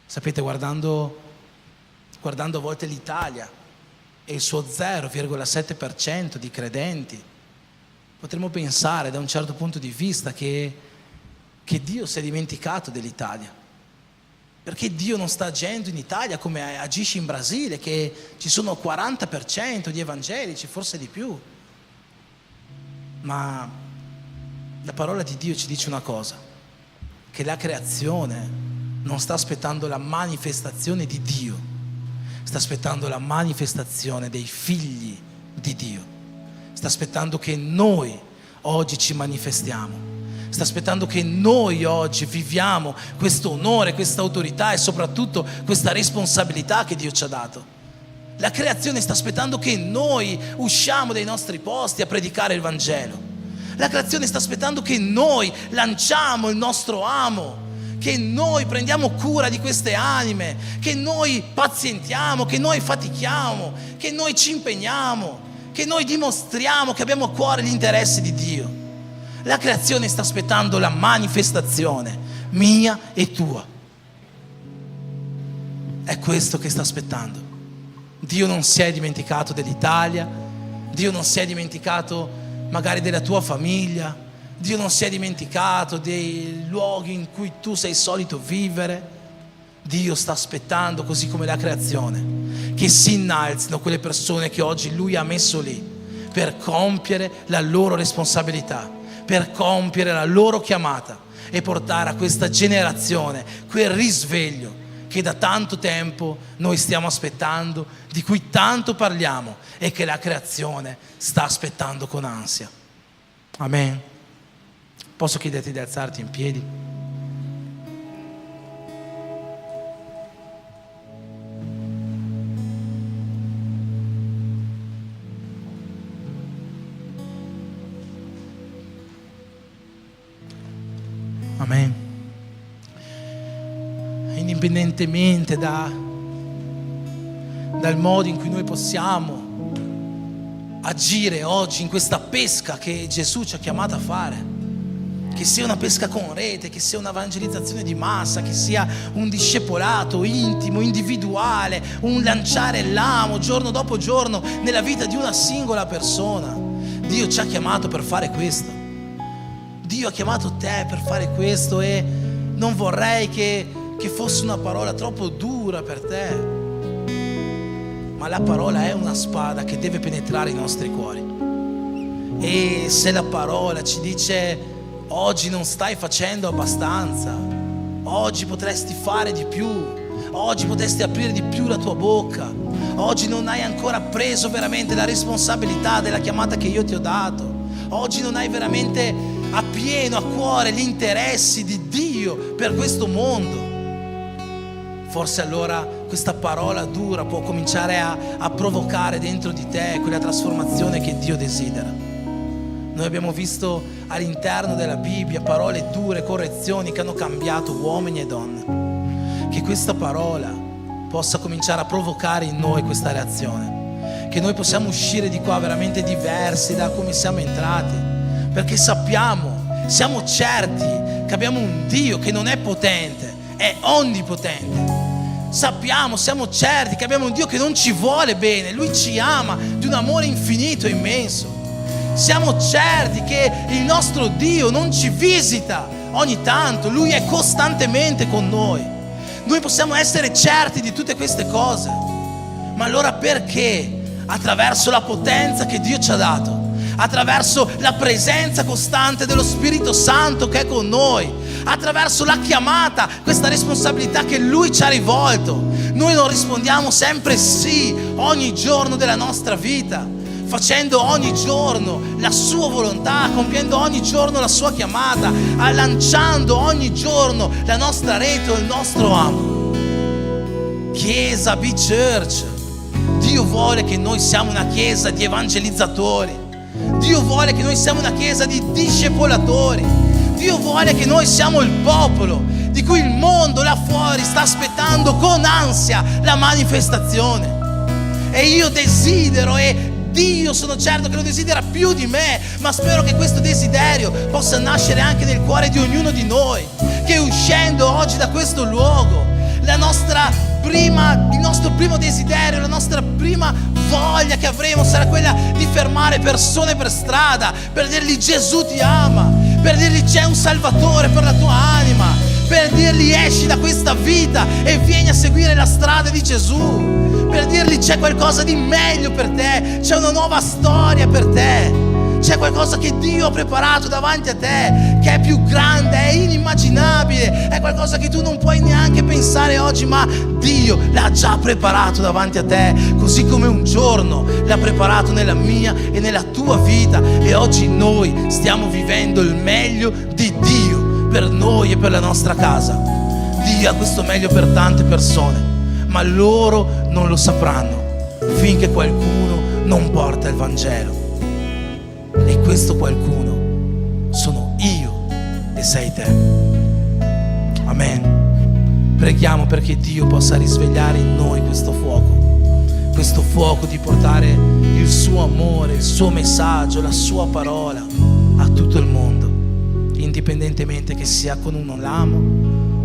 Sapete, guardando a volte l'Italia e il suo 0,7% di credenti, potremmo pensare da un certo punto di vista che Dio si è dimenticato dell'Italia, perché Dio non sta agendo in Italia come agisce in Brasile, che ci sono 40% di evangelici, forse di più. Ma la parola di Dio ci dice una cosa: che la creazione non sta aspettando la manifestazione di Dio, sta aspettando la manifestazione dei figli di Dio. Sta aspettando che noi oggi ci manifestiamo. sta aspettando che noi oggi viviamo questo onore, questa autorità e soprattutto questa responsabilità che Dio ci ha dato. La creazione sta aspettando che noi usciamo dai nostri posti a predicare il Vangelo. La creazione sta aspettando che noi lanciamo il nostro amo, che noi prendiamo cura di queste anime, che noi pazientiamo, che noi fatichiamo, che noi ci impegniamo, che noi dimostriamo che abbiamo a cuore gli interessi di Dio. La creazione sta aspettando la manifestazione mia e tua. È questo che sta aspettando. Dio non si è dimenticato dell'Italia, Dio non si è dimenticato magari della tua famiglia, Dio non si è dimenticato dei luoghi in cui tu sei solito vivere. Dio sta aspettando, così come la creazione, che si innalzino quelle persone che oggi Lui ha messo lì per compiere la loro responsabilità, per compiere la loro chiamata e portare a questa generazione quel risveglio che da tanto tempo noi stiamo aspettando, di cui tanto parliamo e che la creazione sta aspettando con ansia. Amen. Posso chiederti di alzarti in piedi? Amen. Indipendentemente dal modo in cui noi possiamo agire oggi in questa pesca che Gesù ci ha chiamato a fare, che sia una pesca con rete, che sia un'evangelizzazione di massa, che sia un discepolato intimo, individuale, un lanciare l'amo giorno dopo giorno nella vita di una singola persona. Dio ci ha chiamato per fare questo. Dio ha chiamato te per fare questo e non vorrei che fosse una parola troppo dura per te, ma la parola è una spada che deve penetrare i nostri cuori. E se la parola ci dice oggi non stai facendo abbastanza, oggi potresti fare di più, oggi potresti aprire di più la tua bocca, oggi non hai ancora preso veramente la responsabilità della chiamata che io ti ho dato, oggi non hai veramente a pieno a cuore gli interessi di Dio per questo mondo, forse allora questa parola dura può cominciare a provocare dentro di te quella trasformazione che Dio desidera. Noi abbiamo visto all'interno della Bibbia parole dure, correzioni che hanno cambiato uomini e donne. Che questa parola possa cominciare a provocare in noi questa reazione, che noi possiamo uscire di qua veramente diversi da come siamo entrati, perché siamo certi che abbiamo un Dio che non è potente, è onnipotente. Siamo certi che abbiamo un Dio che non ci vuole bene, Lui ci ama di un amore infinito e immenso. Siamo certi che il nostro Dio non ci visita ogni tanto, Lui è costantemente con noi. Noi possiamo essere certi di tutte queste cose, ma allora perché attraverso la potenza che Dio ci ha dato, attraverso la presenza costante dello Spirito Santo che è con noi, attraverso la chiamata, questa responsabilità che Lui ci ha rivolto, noi non rispondiamo sempre sì ogni giorno della nostra vita, facendo ogni giorno la sua volontà, compiendo ogni giorno la sua chiamata, lanciando ogni giorno la nostra rete o il nostro amo. Chiesa B-Church, Dio vuole che noi siamo una chiesa di evangelizzatori, Dio vuole che noi siamo una chiesa di discepolatori, Dio vuole che noi siamo il popolo di cui il mondo là fuori sta aspettando con ansia la manifestazione. E io desidero, e Dio sono certo che lo desidera più di me, ma spero che questo desiderio possa nascere anche nel cuore di ognuno di noi, che uscendo oggi da questo luogo, il nostro primo desiderio, la nostra prima voglia che avremo sarà quella di fermare persone per strada, per dirgli Gesù ti ama, per dirgli c'è un Salvatore per la tua anima, per dirgli esci da questa vita e vieni a seguire la strada di Gesù, per dirgli c'è qualcosa di meglio per te, c'è una nuova storia per te. C'è qualcosa che Dio ha preparato davanti a te, che è più grande, è inimmaginabile, è qualcosa che tu non puoi neanche pensare oggi, ma Dio l'ha già preparato davanti a te, così come un giorno l'ha preparato nella mia e nella tua vita. E oggi noi stiamo vivendo il meglio di Dio per noi e per la nostra casa. Dio ha questo meglio per tante persone, ma loro non lo sapranno finché qualcuno non porta il Vangelo. E questo qualcuno sono io e sei te. Amen. Preghiamo perché Dio possa risvegliare in noi questo fuoco di portare il suo amore, il suo messaggio, la sua parola a tutto il mondo, indipendentemente che sia con un lamo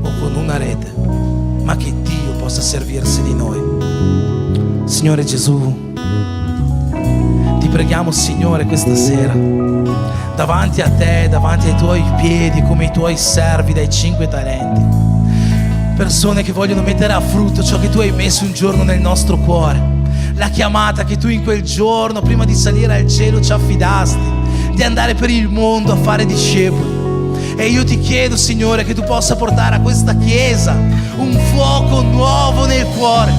o con una rete, ma che Dio possa servirsi di noi. Signore Gesù, ti preghiamo, Signore, questa sera davanti a te, davanti ai tuoi piedi, come i tuoi servi dai 5 talenti, persone che vogliono mettere a frutto ciò che tu hai messo un giorno nel nostro cuore, la chiamata che tu in quel giorno, prima di salire al cielo, ci affidasti, di andare per il mondo a fare discepoli. E io ti chiedo, Signore, che tu possa portare a questa chiesa un fuoco nuovo nel cuore,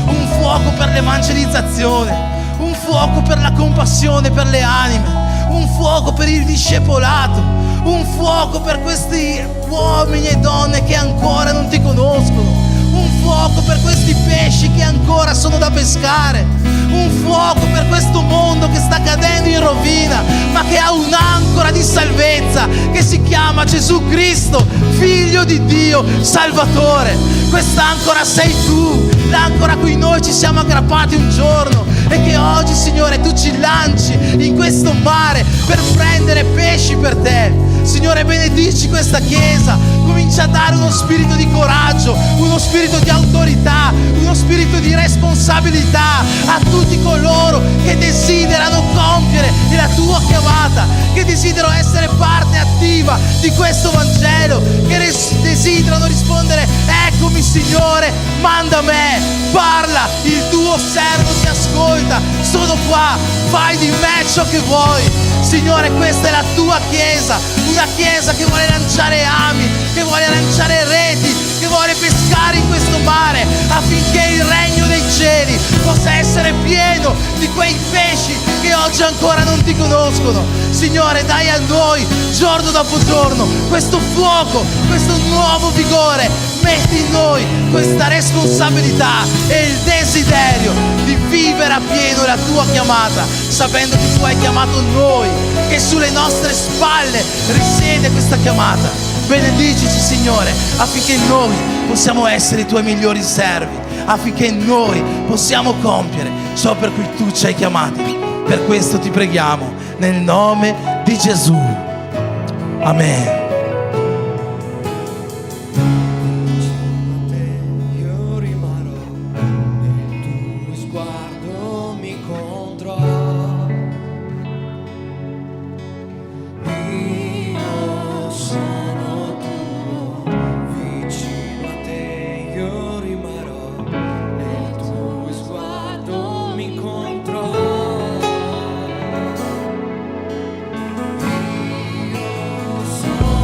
un fuoco per l'evangelizzazione, un fuoco per la compassione per le anime, un fuoco per il discepolato, un fuoco per questi uomini e donne che ancora non ti conoscono, un fuoco per questi pesci che ancora sono da pescare, un fuoco per questo mondo che sta cadendo in rovina, ma che ha un'ancora di salvezza che si chiama Gesù Cristo, Figlio di Dio, Salvatore. Quest'ancora sei tu, l'ancora a cui noi ci siamo aggrappati un giorno, e che oggi, Signore, tu ci lanci in questo mare per prendere pesci per te. Signore, benedici questa chiesa, comincia a dare uno spirito di coraggio, uno spirito di autorità, uno spirito di responsabilità a tutti coloro che desiderano compiere la tua chiamata, che desiderano essere parte attiva di questo Vangelo, che desiderano rispondere: eccomi, Signore, manda me, parla, il tuo servo ti ascolta, sono qua, fai di me ciò che vuoi. Signore, questa è la tua chiesa, una chiesa che vuole lanciare ami, che vuole lanciare reti, che vuole pescare in questo mare, affinché il regno dei cieli possa essere pieno di quei pesci che oggi ancora non ti conoscono. Signore, dai a noi giorno dopo giorno questo fuoco, questo nuovo vigore, metti in noi questa responsabilità e il desiderio di vivere a pieno la tua chiamata, sapendo che tu hai chiamato noi, che sulle nostre spalle risiede questa chiamata. Benedicici, Signore, affinché noi possiamo essere i tuoi migliori servi, affinché noi possiamo compiere ciò per cui tu ci hai chiamati. Per questo ti preghiamo nel nome di Gesù. Amen. Sono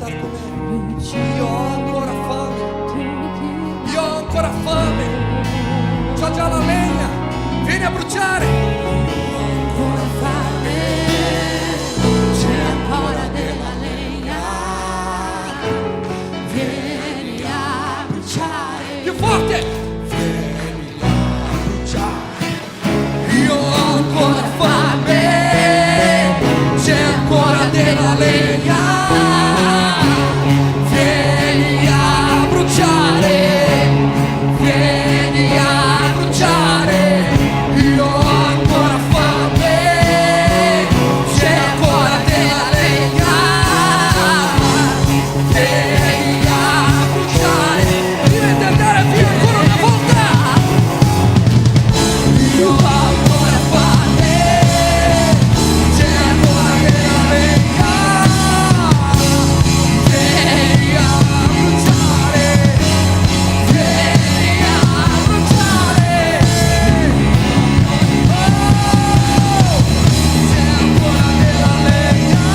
star con me. Io ho ancora fame, io ho ancora fame, c'ho già la legna, vieni a bruciare. Ancora fame, c'è ancora della legna, vieni a bruciare. Più forte! Vieni a bruciare. Io ho ancora fame, c'è ancora della legna, vieni a bruciare, vieni a bruciare. Io ho ancora fame, c'è ancora della legna, vieni a bruciare. Dovete andare via ancora una volta. Io ho ancora fame, c'è ancora della legna, vieni a bruciare, vieni a bruciare. C'è ancora della legna,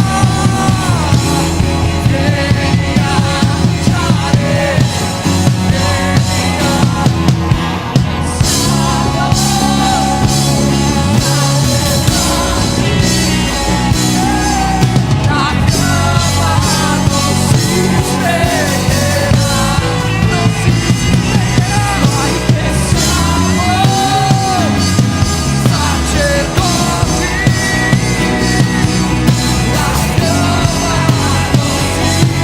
vieni a bruciare, la fiamma non si spegnerà, non si spegnerà mai, che siamo sacerdoti. La fiamma non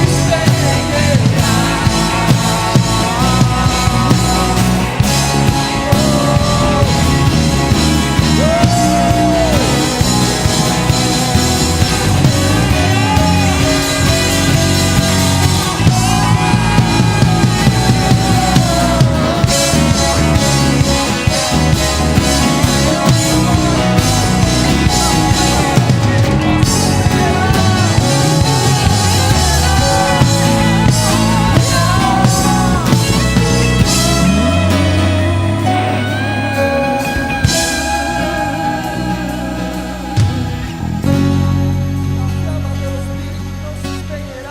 si spegnerà.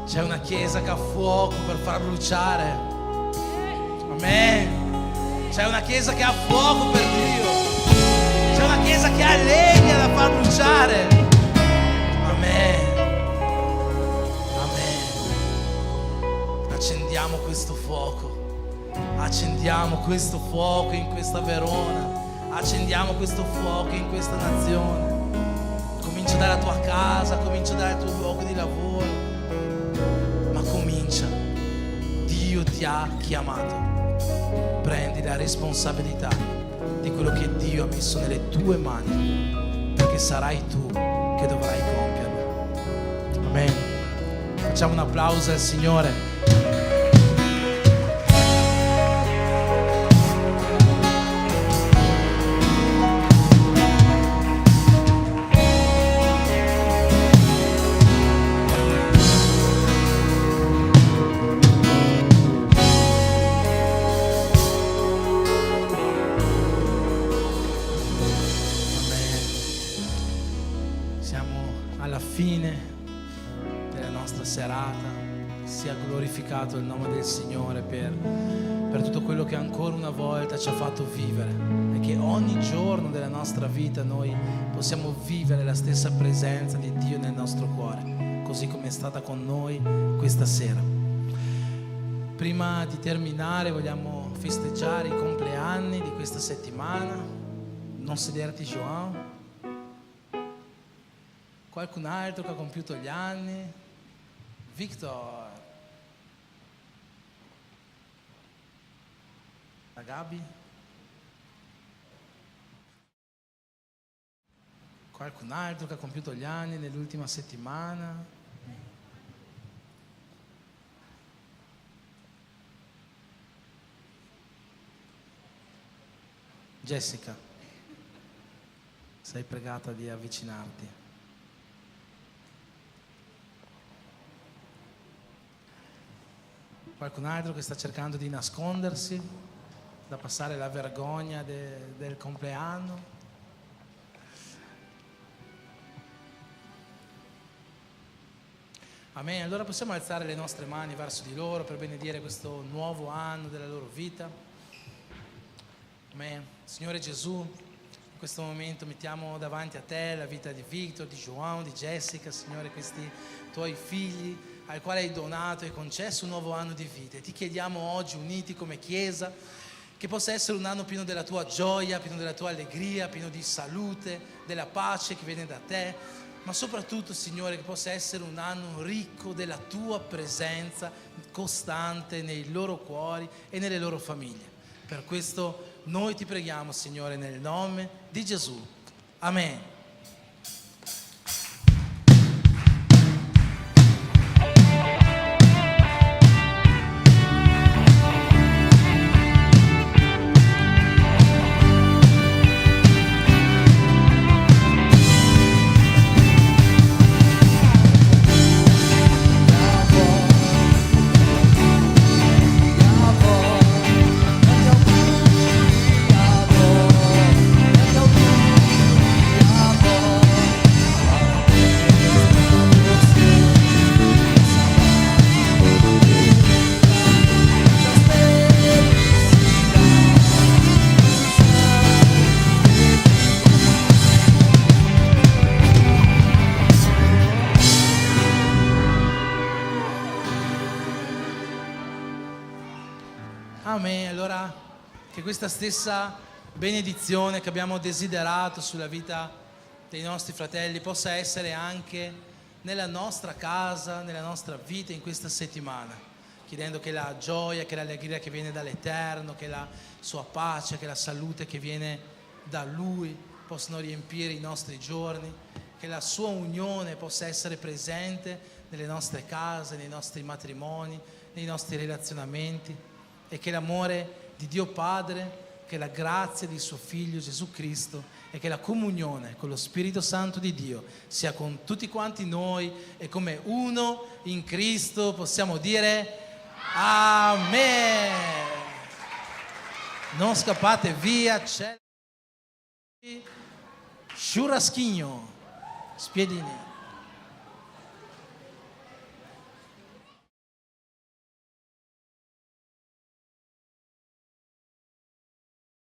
C'è una chiesa che ha fuoco per far bruciare. Amen. C'è una chiesa che ha fuoco per Dio. C'è una chiesa che ha legna da far bruciare. Amen. Amen. Accendiamo questo fuoco. Accendiamo questo fuoco in questa Verona. Accendiamo questo fuoco in questa nazione. Comincia dalla tua casa, comincia dal tuo luogo di lavoro. Ma comincia. Dio ti ha chiamato. Prendi la responsabilità di quello che Dio ha messo nelle tue mani, perché sarai tu che dovrai compierlo. Amen. Facciamo un applauso al Signore. Amen. fine della nostra serata. Sia glorificato il nome del Signore per tutto quello che ancora una volta ci ha fatto vivere, e che ogni giorno della nostra vita noi possiamo vivere la stessa presenza di Dio nel nostro cuore, così come è stata con noi questa sera. Prima di terminare vogliamo festeggiare i compleanni di questa settimana. Non sederti, João. Qualcun altro che ha compiuto gli anni? Victor. La Gabi? Qualcun altro che ha compiuto gli anni nell'ultima settimana? Jessica, sei pregata di avvicinarti. Qualcun altro che sta cercando di nascondersi, da passare la vergogna del compleanno? Amen. Allora possiamo alzare le nostre mani verso di loro per benedire questo nuovo anno della loro vita. Amen. Signore Gesù, in questo momento mettiamo davanti a te la vita di Victor, di João, di Jessica, Signore, questi tuoi figli al quale hai donato e concesso un nuovo anno di vita. E ti chiediamo oggi, uniti come Chiesa, che possa essere un anno pieno della tua gioia, pieno della tua allegria, pieno di salute, della pace che viene da te, ma soprattutto, Signore, che possa essere un anno ricco della tua presenza costante nei loro cuori e nelle loro famiglie. Per questo noi ti preghiamo, Signore, nel nome di Gesù. Amen. Amen. Allora che questa stessa benedizione che abbiamo desiderato sulla vita dei nostri fratelli possa essere anche nella nostra casa, nella nostra vita in questa settimana, chiedendo che la gioia, che l'allegria che viene dall'Eterno, che la sua pace, che la salute che viene da Lui possano riempire i nostri giorni, che la sua unione possa essere presente nelle nostre case, nei nostri matrimoni, nei nostri relazionamenti, e che l'amore di Dio Padre, che la grazia di suo Figlio Gesù Cristo e che la comunione con lo Spirito Santo di Dio sia con tutti quanti noi, e come uno in Cristo possiamo dire Amen. Non scappate via, c'è churrasquinho, spiedini.